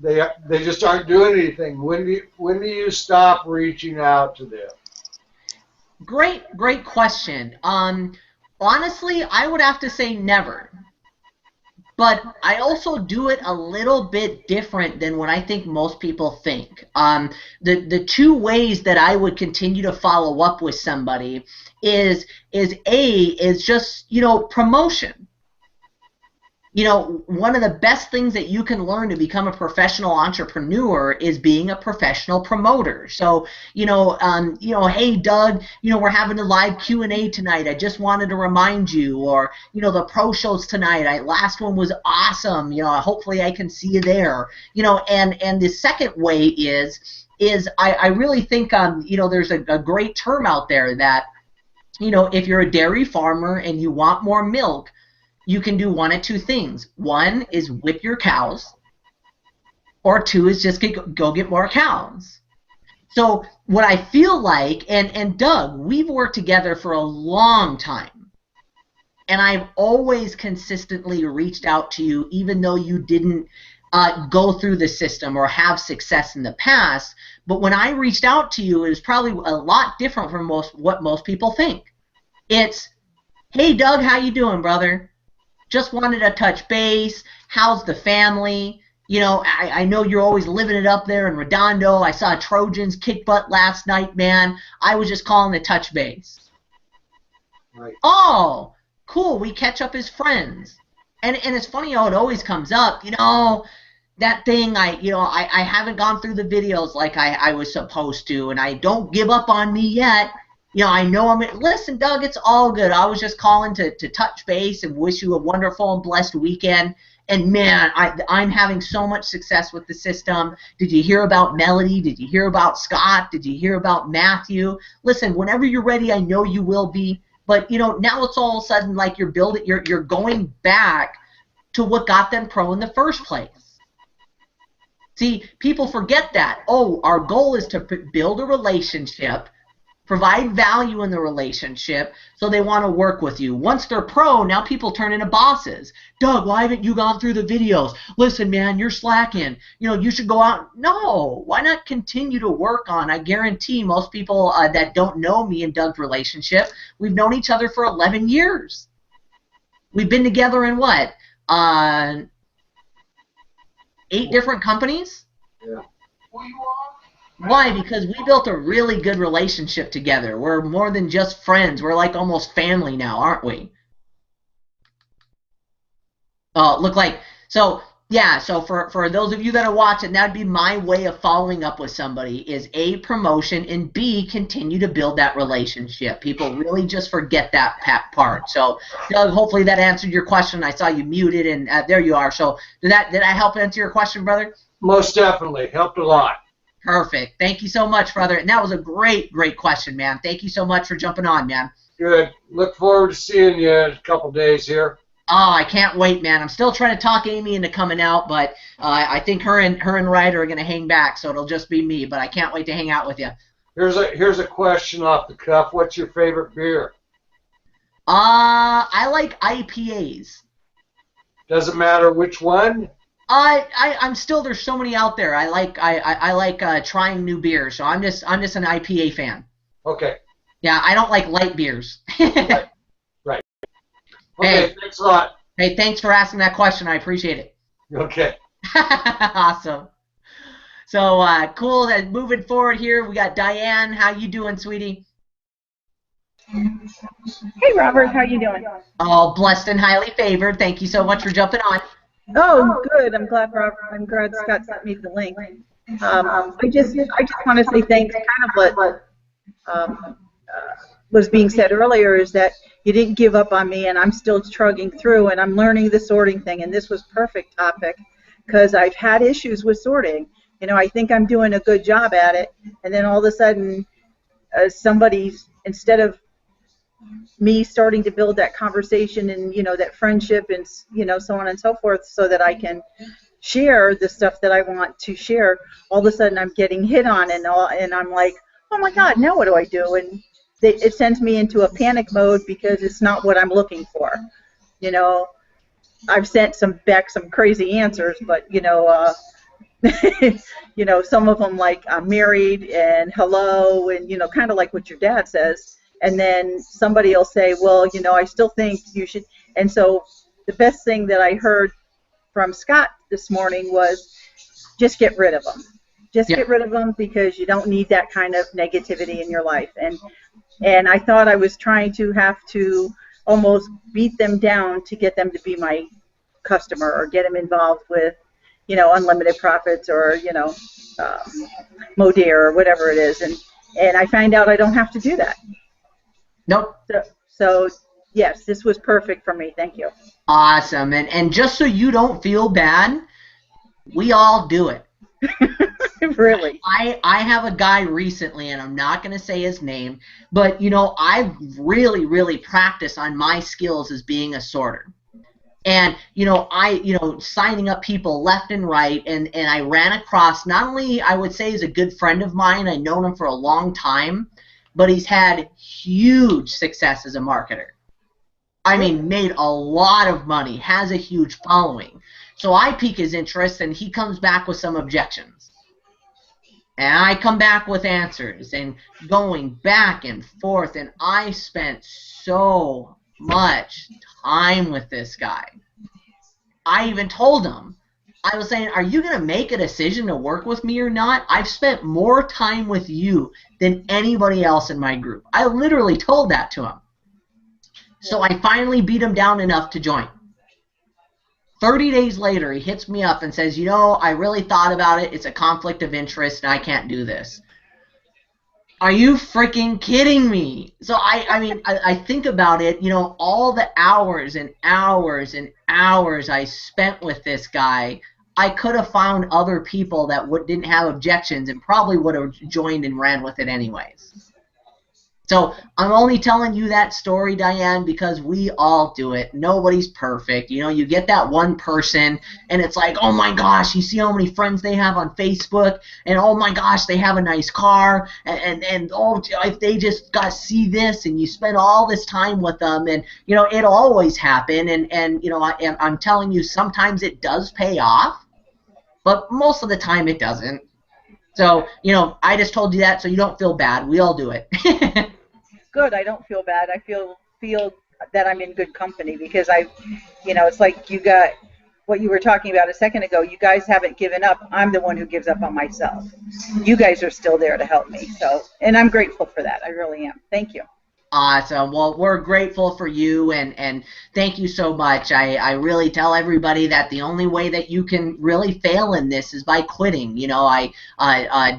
they just aren't doing anything? When do you stop reaching out to them? Great question. Honestly, I would have to say never. But I also do it a little bit different than what I think most people think. The two ways that I would continue to follow up with somebody is just, you know, promotion. You know, one of the best things that you can learn to become a professional entrepreneur is being a professional promoter. So, hey, Doug, we're having a live Q&A tonight. I just wanted to remind you, or, the pro shows tonight. Last one was awesome. Hopefully I can see you there. And the second way is is I really think you know, there's a great term out there that, you know, if you're a dairy farmer and you want more milk, you can do one of two things. One is whip your cows, or two is just go get more cows. So what I feel like, and Doug, we've worked together for a long time, and I've always consistently reached out to you, even though you didn't go through the system or have success in the past. But when I reached out to you, it was probably a lot different from what most people think. It's, hey Doug, how you doing, brother? Just wanted to touch base. How's the family? You know, I know you're always living it up there in Redondo. I saw Trojans kick butt last night, man. I was just calling to touch base. Right. Oh, cool. We catch up as friends. And it's funny how it always comes up. You know, that thing, I haven't gone through the videos like I was supposed to, and I don't give up on me yet. You know, I know listen, Doug, it's all good. I was just calling to touch base and wish you a wonderful and blessed weekend. And man, I'm having so much success with the system. Did you hear about Melody? Did you hear about Scott? Did you hear about Matthew? Listen, whenever you're ready, I know you will be. But you know, now it's all of a sudden like you're going back to what got them pro in the first place. See, people forget that. Oh, our goal is to build a relationship, provide value in the relationship, so they want to work with you. Once they're pro, now people turn into bosses. Doug, why haven't you gone through the videos? Listen, man, you're slacking. You know, you should go out. No, why not continue to work on? I guarantee most people that don't know me and Doug's relationship, we've known each other for 11 years. We've been together in what? 8 different companies? Yeah. Why? Because we built a really good relationship together. We're more than just friends. We're like almost family now, aren't we? Oh, look like, so yeah, so for those of you that are watching, that'd be my way of following up with somebody, is A, promotion, and B, continue to build that relationship. People really just forget that part. So Doug, hopefully that answered your question. I saw you muted, and there you are. So did I help answer your question, brother? Most definitely. Helped a lot. Perfect. Thank you so much, brother. And that was a great question, man. Thank you so much for jumping on, man. Good. Look forward to seeing you in a couple days here. Oh, I can't wait, man. I'm still trying to talk Amy into coming out, but I think her and Ryder are going to hang back, so it'll just be me. But I can't wait to hang out with you. Here's a question off the cuff. What's your favorite beer? I like IPAs. Doesn't matter which one? I'm still, there's so many out there. I like trying new beers, so I'm just an IPA fan. Okay. Yeah, I don't like light beers. Right. Hey, Okay, thanks a lot. Hey, thanks for asking that question. I appreciate it. Okay. Awesome. So cool. Moving forward here, we got Diane. How you doing, sweetie? Hey, Robert. How you doing? Oh, blessed and highly favored. Thank you so much for jumping on. Oh, good. I'm glad Scott sent me the link. I just want to say thanks. Kind of what was being said earlier is that you didn't give up on me, and I'm still trudging through, and I'm learning the sorting thing. And this was perfect topic because I've had issues with sorting. You know, I think I'm doing a good job at it, and then all of a sudden, somebody's, instead of me starting to build that conversation and, you know, that friendship and, you know, so on and so forth, so that I can share the stuff that I want to share, all of a sudden I'm getting hit on, and I'm like, oh my God, now what do I do? And it sends me into a panic mode because it's not what I'm looking for. You know, I've sent back some crazy answers, but, you know, you know, some of them like, I'm married and hello, and, you know, kind of like what your dad says. And then somebody will say, well, you know, I still think you should. And so the best thing that I heard from Scott this morning was just get rid of them. Just get rid of them, because you don't need that kind of negativity in your life. And I thought I was trying to have to almost beat them down to get them to be my customer or get them involved with, you know, Unlimited Profits or, you know, Modere or whatever it is. And I find out I don't have to do that. Nope. So yes, this was perfect for me. Thank you. Awesome. And just so you don't feel bad, we all do it. Really. I have a guy recently, and I'm not going to say his name, but, you know, I've really, really practiced on my skills as being a sorter. And, you know, signing up people left and right, and I ran across, not only I would say he's a good friend of mine, I've known him for a long time, but he's had huge success as a marketer. I mean, made a lot of money, has a huge following. So I pique his interest, and he comes back with some objections. And I come back with answers, and going back and forth, and I spent so much time with this guy. I even told him, I was saying, are you going to make a decision to work with me or not? I've spent more time with you than anybody else in my group. I literally told that to him. So I finally beat him down enough to join. 30 days later, he hits me up and says, you know, I really thought about it. It's a conflict of interest, and I can't do this. Are you freaking kidding me? So I mean, I think about it, you know, all the hours and hours and hours I spent with this guy, I could have found other people that didn't have objections and probably would have joined and ran with it anyways. So I'm only telling you that story, Diane, because we all do it. Nobody's perfect. You know, you get that one person, and it's like, oh my gosh, you see how many friends they have on Facebook, and oh my gosh, they have a nice car, and oh, if they just got to see this, and you spend all this time with them, and, you know, it'll always happen, and you know, I'm telling you, sometimes it does pay off, but most of the time it doesn't. So, you know, I just told you that so you don't feel bad. We all do it. Good. I don't feel bad. I feel that I'm in good company because you know, it's like you got what you were talking about a second ago. You guys haven't given up. I'm the one who gives up on myself. You guys are still there to help me. So, and I'm grateful for that. I really am. Thank you. Awesome. Well, we're grateful for you, and thank you so much. I really tell everybody that the only way that you can really fail in this is by quitting. You know,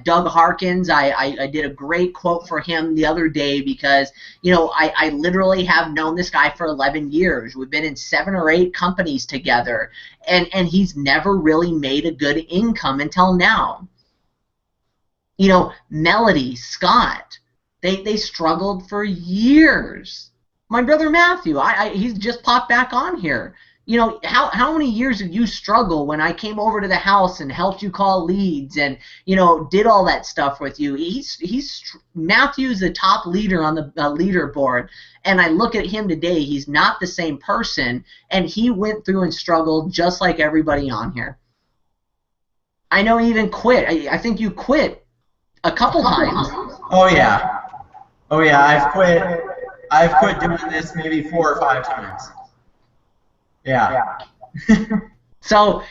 Doug Harkins, I did a great quote for him the other day because, you know, I literally have known this guy for 11 years. We've been in 7 or 8 companies together, and he's never really made a good income until now. You know, Melody, Scott, they struggled for years. My brother Matthew, he's just popped back on here. You know, how many years did you struggle when I came over to the house and helped you call leads and, you know, did all that stuff with you? Matthew's the top leader on the leaderboard, and I look at him today. He's not the same person, and he went through and struggled just like everybody on here. I know he even quit. I think you quit a couple times. Oh yeah. Oh yeah, I've quit doing this maybe 4 or 5 times. Yeah. So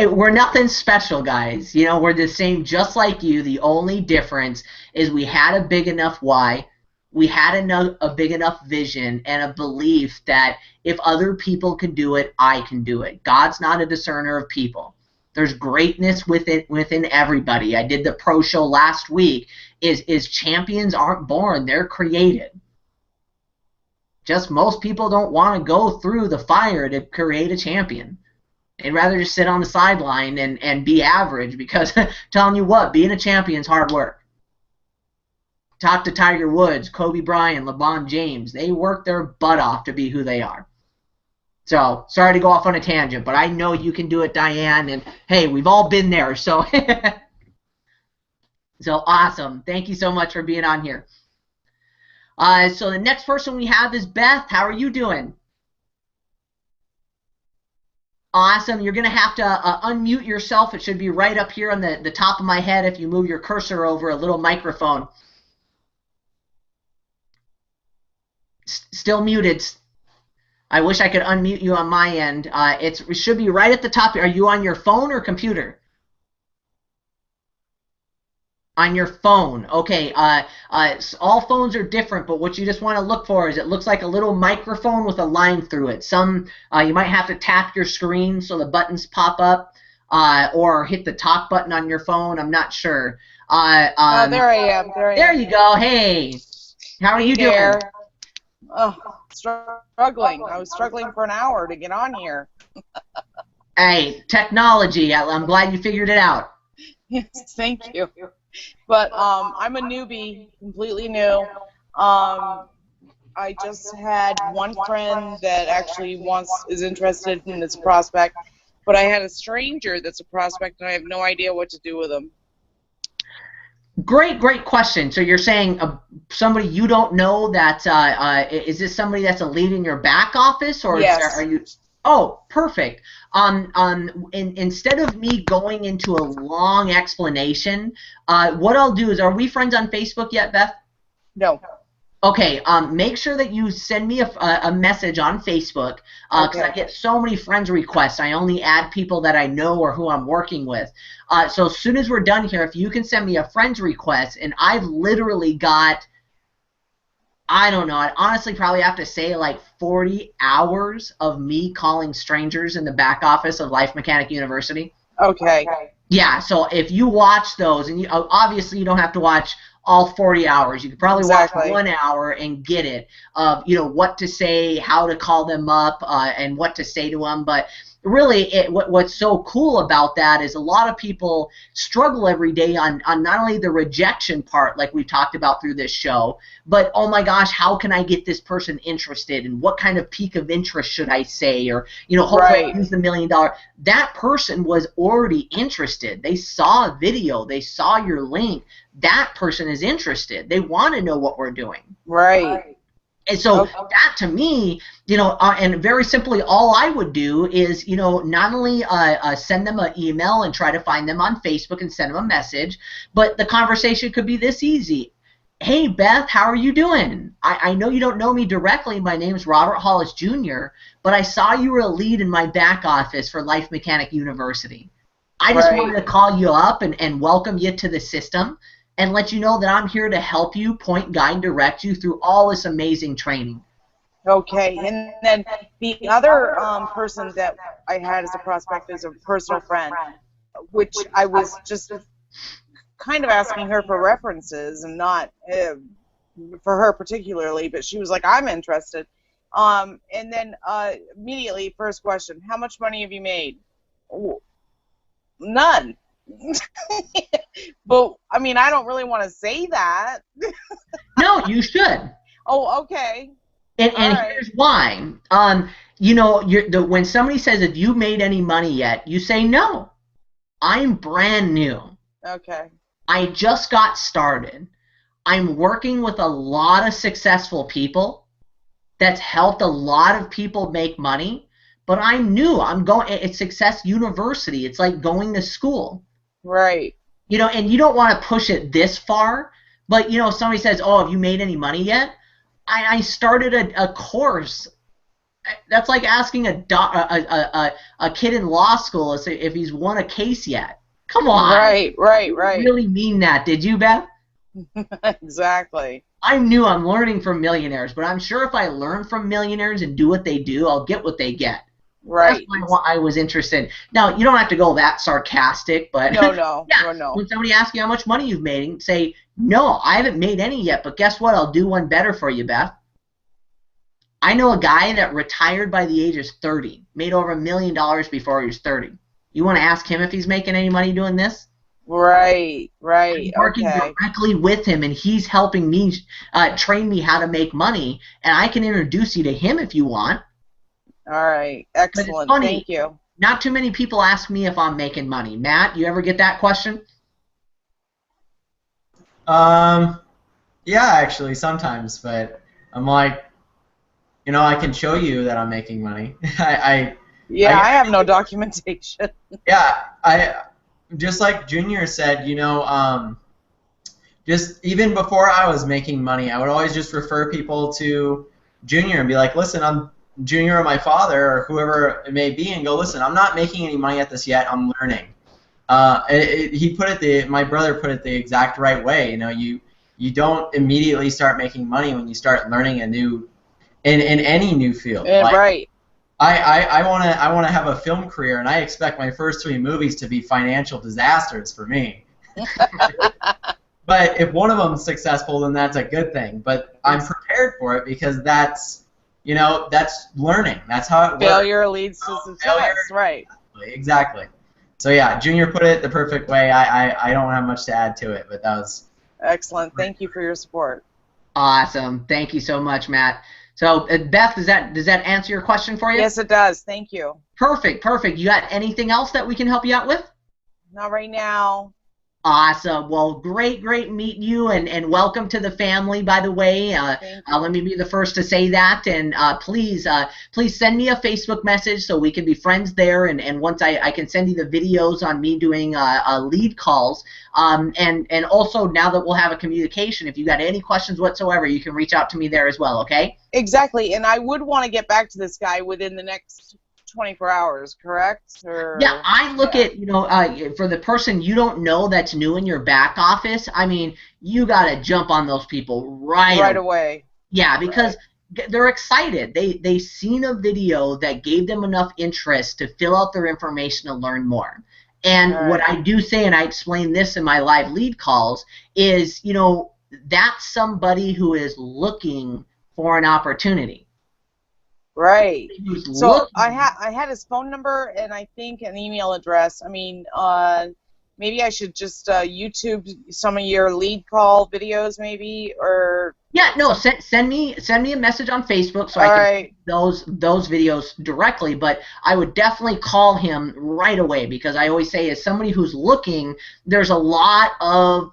we're nothing special, guys. You know, we're the same just like you. The only difference is we had a big enough why, we had a big enough vision and a belief that if other people can do it, I can do it. God's not a discerner of people. There's greatness within everybody. I did the pro show last week. Is champions aren't born, they're created. Just most people don't want to go through the fire to create a champion. They'd rather just sit on the sideline and be average because telling you what, being a champion's hard work. Talk to Tiger Woods, Kobe Bryant, LeBron James. They work their butt off to be who they are. So, sorry to go off on a tangent, but I know you can do it, Diane, and hey, we've all been there, so so awesome. Thank you so much for being on here. So the next person we have is Beth. How are you doing? Awesome. You're going to have to unmute yourself. It should be right up here on the top of my head if you move your cursor over a little microphone. Still muted. I wish I could unmute you on my end. It should be right at the top. Are you on your phone or computer? On your phone. Okay. All phones are different, but what you just want to look for is it looks like a little microphone with a line through it. Some you might have to tap your screen so the buttons pop up, or hit the talk button on your phone. I'm not sure. There I am. There you go. Hey, how are you doing? Oh, struggling. I was struggling for an hour to get on here. Hey, technology. I'm glad you figured it out. Yes, thank you. But I'm a newbie, completely new. I just had one friend that actually is interested in this prospect, but I had a stranger that's a prospect, and I have no idea what to do with him. Great question. So you're saying somebody you don't know that is this somebody that's a lead in your back office, or yes. are you? Oh, perfect. Instead of me going into a long explanation, what I'll do is, are we friends on Facebook yet, Beth? No. Okay, make sure that you send me a message on Facebook, because I get so many friends requests. I only add people that I know or who I'm working with. So as soon as we're done here, if you can send me a friends request, and I've literally got, I don't know, I honestly probably have to say like 40 hours of me calling strangers in the back office of Life Mechanic University. Okay. Yeah, so if you watch those, and obviously you don't have to watch all 40 hours. You could probably watch 1 hour and get it of, you know, what to say, how to call them up, and what to say to them. But really, what's so cool about that is a lot of people struggle every day on not only the rejection part, like we've talked about through this show, but, oh my gosh, how can I get this person interested, and what kind of peak of interest should I say, or, you know, hopefully use the $1 million. That person was already interested. They saw a video. They saw your link. That person is interested. They want to know what we're doing. Right. And so that, to me, you know, and very simply, all I would do is, you know, not only send them an email and try to find them on Facebook and send them a message, but the conversation could be this easy. Hey, Beth, how are you doing? I know you don't know me directly. My name's Robert Hollis Jr., but I saw you were a lead in my back office for Life Mechanic University. I just wanted to call you up and welcome you to the system, and let you know that I'm here to help you, point, guide, direct you through all this amazing training. Okay, and then the other person that I had as a prospect is a personal friend, which I was just kind of asking her for references, and not for her particularly, but she was like, I'm interested. And then immediately, first question, how much money have you made? None. But I mean, I don't really want to say that. No, you should. Oh, okay. And here's why. You know, when somebody says, "Have you made any money yet?" you say, "No, I'm brand new. Okay. I just got started. I'm working with a lot of successful people. That's helped a lot of people make money. But I'm new. I'm going. It's Success University. It's like going to school." Right. You know, and you don't want to push it this far, but, you know, if somebody says, "Oh, have you made any money yet?" I started a course. That's like asking a kid in law school if he's won a case yet. Come on. Right. I really mean that. Did you, Beth? Exactly. I'm new. I'm learning from millionaires, but I'm sure if I learn from millionaires and do what they do, I'll get what they get. Right. That's why I was interested. Now, you don't have to go that sarcastic, but no. When somebody asks you how much money you've made, say, "No, I haven't made any yet, but guess what? I'll do one better for you, Beth." I know a guy that retired by the age of 30, made over $1 million before he was 30. You want to ask him if he's making any money doing this? Right. I'm working directly with him, and he's helping me train me how to make money, and I can introduce you to him if you want. All right, excellent. Funny, thank you. Not too many people ask me if I'm making money. Matt, you ever get that question? Yeah, actually, sometimes, but I'm like, you know, I can show you that I'm making money. I have no documentation. Yeah, just like Junior said, you know, just even before I was making money, I would always just refer people to Junior and be like, "Listen, I'm Junior or my father or whoever it may be," and go, "Listen, I'm not making any money at this yet. I'm learning." My brother put it the exact right way. You know, you don't immediately start making money when you start learning a new in any new field. Right. I want to have a film career, and I expect my first 3 movies to be financial disasters for me. But if one of them's successful, then that's a good thing. But I'm prepared for it because that's, you know, that's learning. That's how it works. Failure leads to success, right? Exactly. So yeah, Junior put it the perfect way. I don't have much to add to it, but that was Excellent. Thank you for your support. Awesome. Thank you so much, Matt. So Beth, does that answer your question for you? Yes, it does. Thank you. Perfect. Perfect. You got anything else that we can help you out with? Not right now. Awesome. Well, great meeting you, and welcome to the family, by the way. Let me be the first to say that, and please send me a Facebook message so we can be friends there, and once I can send you the videos on me doing lead calls, and also now that we'll have a communication, if you got any questions whatsoever, you can reach out to me there as well, okay? Exactly, and I would want to get back to this guy within the next 24 hours, correct? Or, yeah, I look at, for the person you don't know that's new in your back office, I mean, you got to jump on those people right away. Yeah, because they're excited. They seen a video that gave them enough interest to fill out their information to learn more. And what I do say, and I explain this in my live lead calls, is, that's somebody who is looking for an opportunity. Right. So I had his phone number and I think an email address. I mean, maybe I should just YouTube some of your lead call videos, maybe, or. Yeah, no. Send me a message on Facebook so I can see those videos directly. But I would definitely call him right away, because I always say, as somebody who's looking, there's a lot of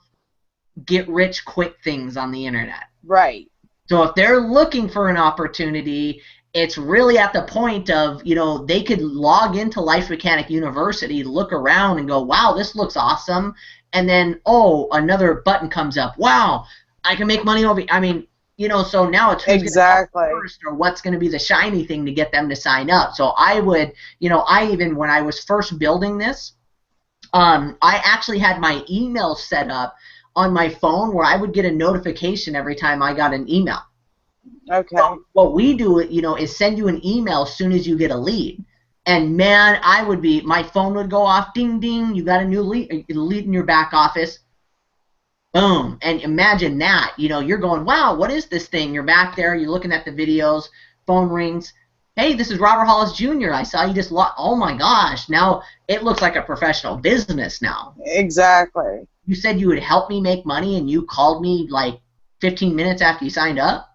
get rich quick things on the internet. Right. So if they're looking for an opportunity, it's really at the point of, they could log into Life Mechanic University, look around and go, wow, this looks awesome. And then, oh, another button comes up. Wow, I can make money over. I mean, so now it's who's gonna come first, or what's going to be the shiny thing to get them to sign up. So I would, when I was first building this, I actually had my email set up on my phone where I would get a notification every time I got an email. Okay. So what we do, is send you an email as soon as you get a lead. And man, my phone would go off, ding, ding, you got a new lead in your back office. Boom. And imagine that, you're going, wow, what is this thing? You're back there, you're looking at the videos, phone rings. Hey, this is Robert Hollis Jr. I saw you just oh my gosh, now it looks like a professional business now. Exactly. You said you would help me make money and you called me like 15 minutes after you signed up?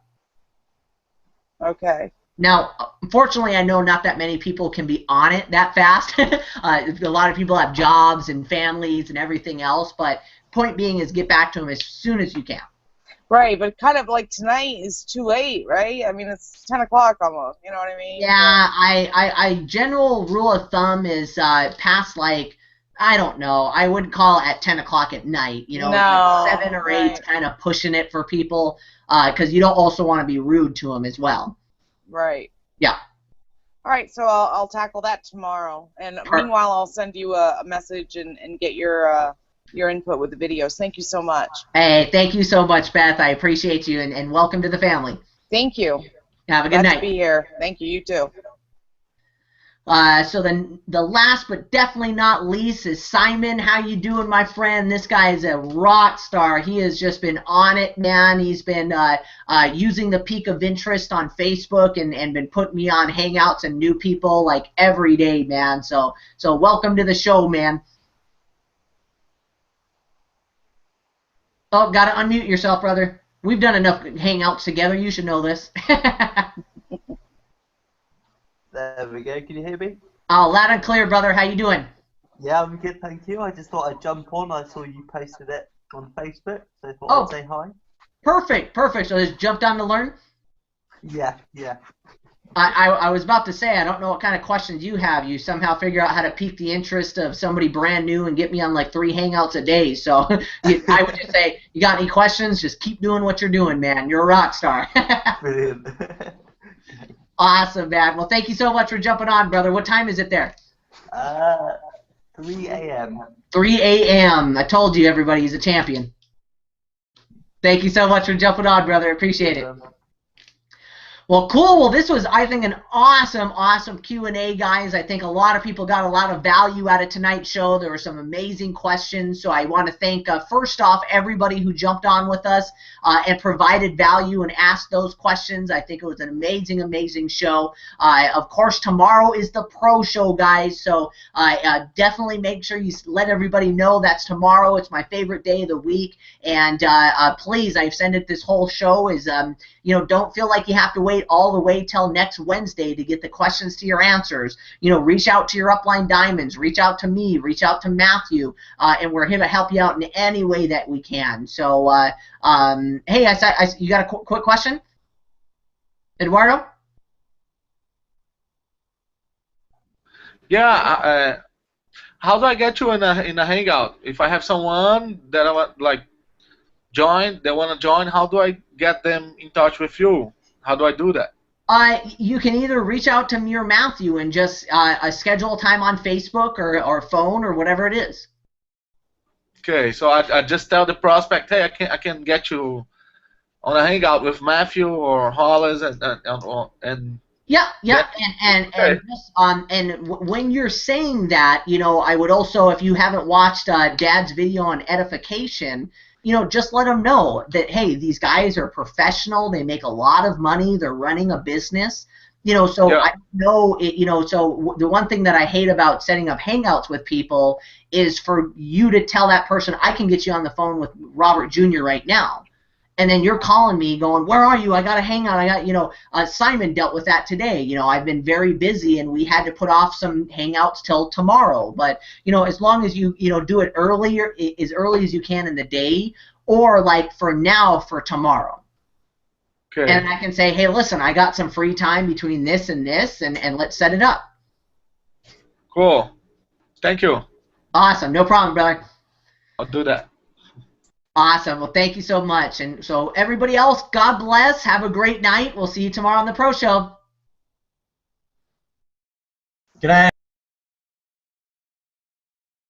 Okay. Now, unfortunately, I know not that many people can be on it that fast. A lot of people have jobs and families and everything else, but point being is get back to them as soon as you can. Right, but kind of like tonight is too late, right? I mean, it's 10 o'clock almost, you know what I mean? Yeah, I general rule of thumb is past, like, I don't know, I wouldn't call it at 10 o'clock at night, No, like 7 or 8, kind of pushing it for people, because you don't also want to be rude to them as well. Right. Yeah. All right, so I'll tackle that tomorrow. And meanwhile, I'll send you a message and get your input with the videos. Thank you so much. Hey, thank you so much, Beth. I appreciate you, and welcome to the family. Thank you. Have a good night. Glad to be here. Thank you. You too. So then the last but definitely not least is Simon. How you doing, my friend? This guy is a rock star. He has just been on it, man. He's been using the Peak of Interest on Facebook and been putting me on Hangouts and new people like every day, man. So welcome to the show, man. Oh, gotta unmute yourself, brother. We've done enough Hangouts together. You should know this. There we go. Can you hear me? Oh, loud and clear, brother. How you doing? Yeah, I'm good, thank you. I just thought I'd jump on. I saw you posted it on Facebook, so I thought I'd say hi. Perfect, perfect. So just jumped on to learn? Yeah. I was about to say, I don't know what kind of questions you have. You somehow figure out how to pique the interest of somebody brand new and get me on like 3 Hangouts a day. So I would just say, you got any questions? Just keep doing what you're doing, man. You're a rock star. Brilliant. Awesome, man. Well, thank you so much for jumping on, brother. What time is it there? 3 a.m. 3 a.m. I told you, everybody, he's a champion. Thank you so much for jumping on, brother. Appreciate it. Well, cool. Well, this was, I think, an awesome Q&A, guys. I think a lot of people got a lot of value out of tonight's show. There were some amazing questions. So I want to thank, first off, everybody who jumped on with us and provided value and asked those questions. I think it was an amazing show. Of course, tomorrow is the pro show, guys. So definitely make sure you let everybody know that's tomorrow. It's my favorite day of the week. And please, I've said it this whole show is, don't feel like you have to wait all the way till next Wednesday to get the questions to your answers. Reach out to your upline diamonds, reach out to me, reach out to Matthew, and we're here to help you out in any way that we can. So, hey, you got a quick question? Eduardo? Yeah, how do I get you in a hangout? If I have someone that I want they want to join, how do I get them in touch with you? How do I do that? You can either reach out to me or Matthew and just schedule a time on Facebook or phone or whatever it is. Okay, so I just tell the prospect, hey, I can get you on a hangout with Matthew or Hollis and Yeah, and when you're saying that, I would also, if you haven't watched Dad's video on edification, just let them know that, hey, these guys are professional. They make a lot of money. They're running a business. So yeah. I know it. So the one thing that I hate about setting up hangouts with people is for you to tell that person, I can get you on the phone with Robert Jr. right now. And then you're calling me going, where are you? I got a hangout. I got, Simon dealt with that today. I've been very busy and we had to put off some hangouts till tomorrow. But, as long as you, do it earlier, as early as you can in the day, or like for now, for tomorrow. Okay. And I can say, hey, listen, I got some free time between this and this, and let's set it up. Cool. Thank you. Awesome. No problem, brother. I'll do that. Awesome. Well, thank you so much. And so everybody else, God bless. Have a great night. We'll see you tomorrow on the Pro Show. Good night.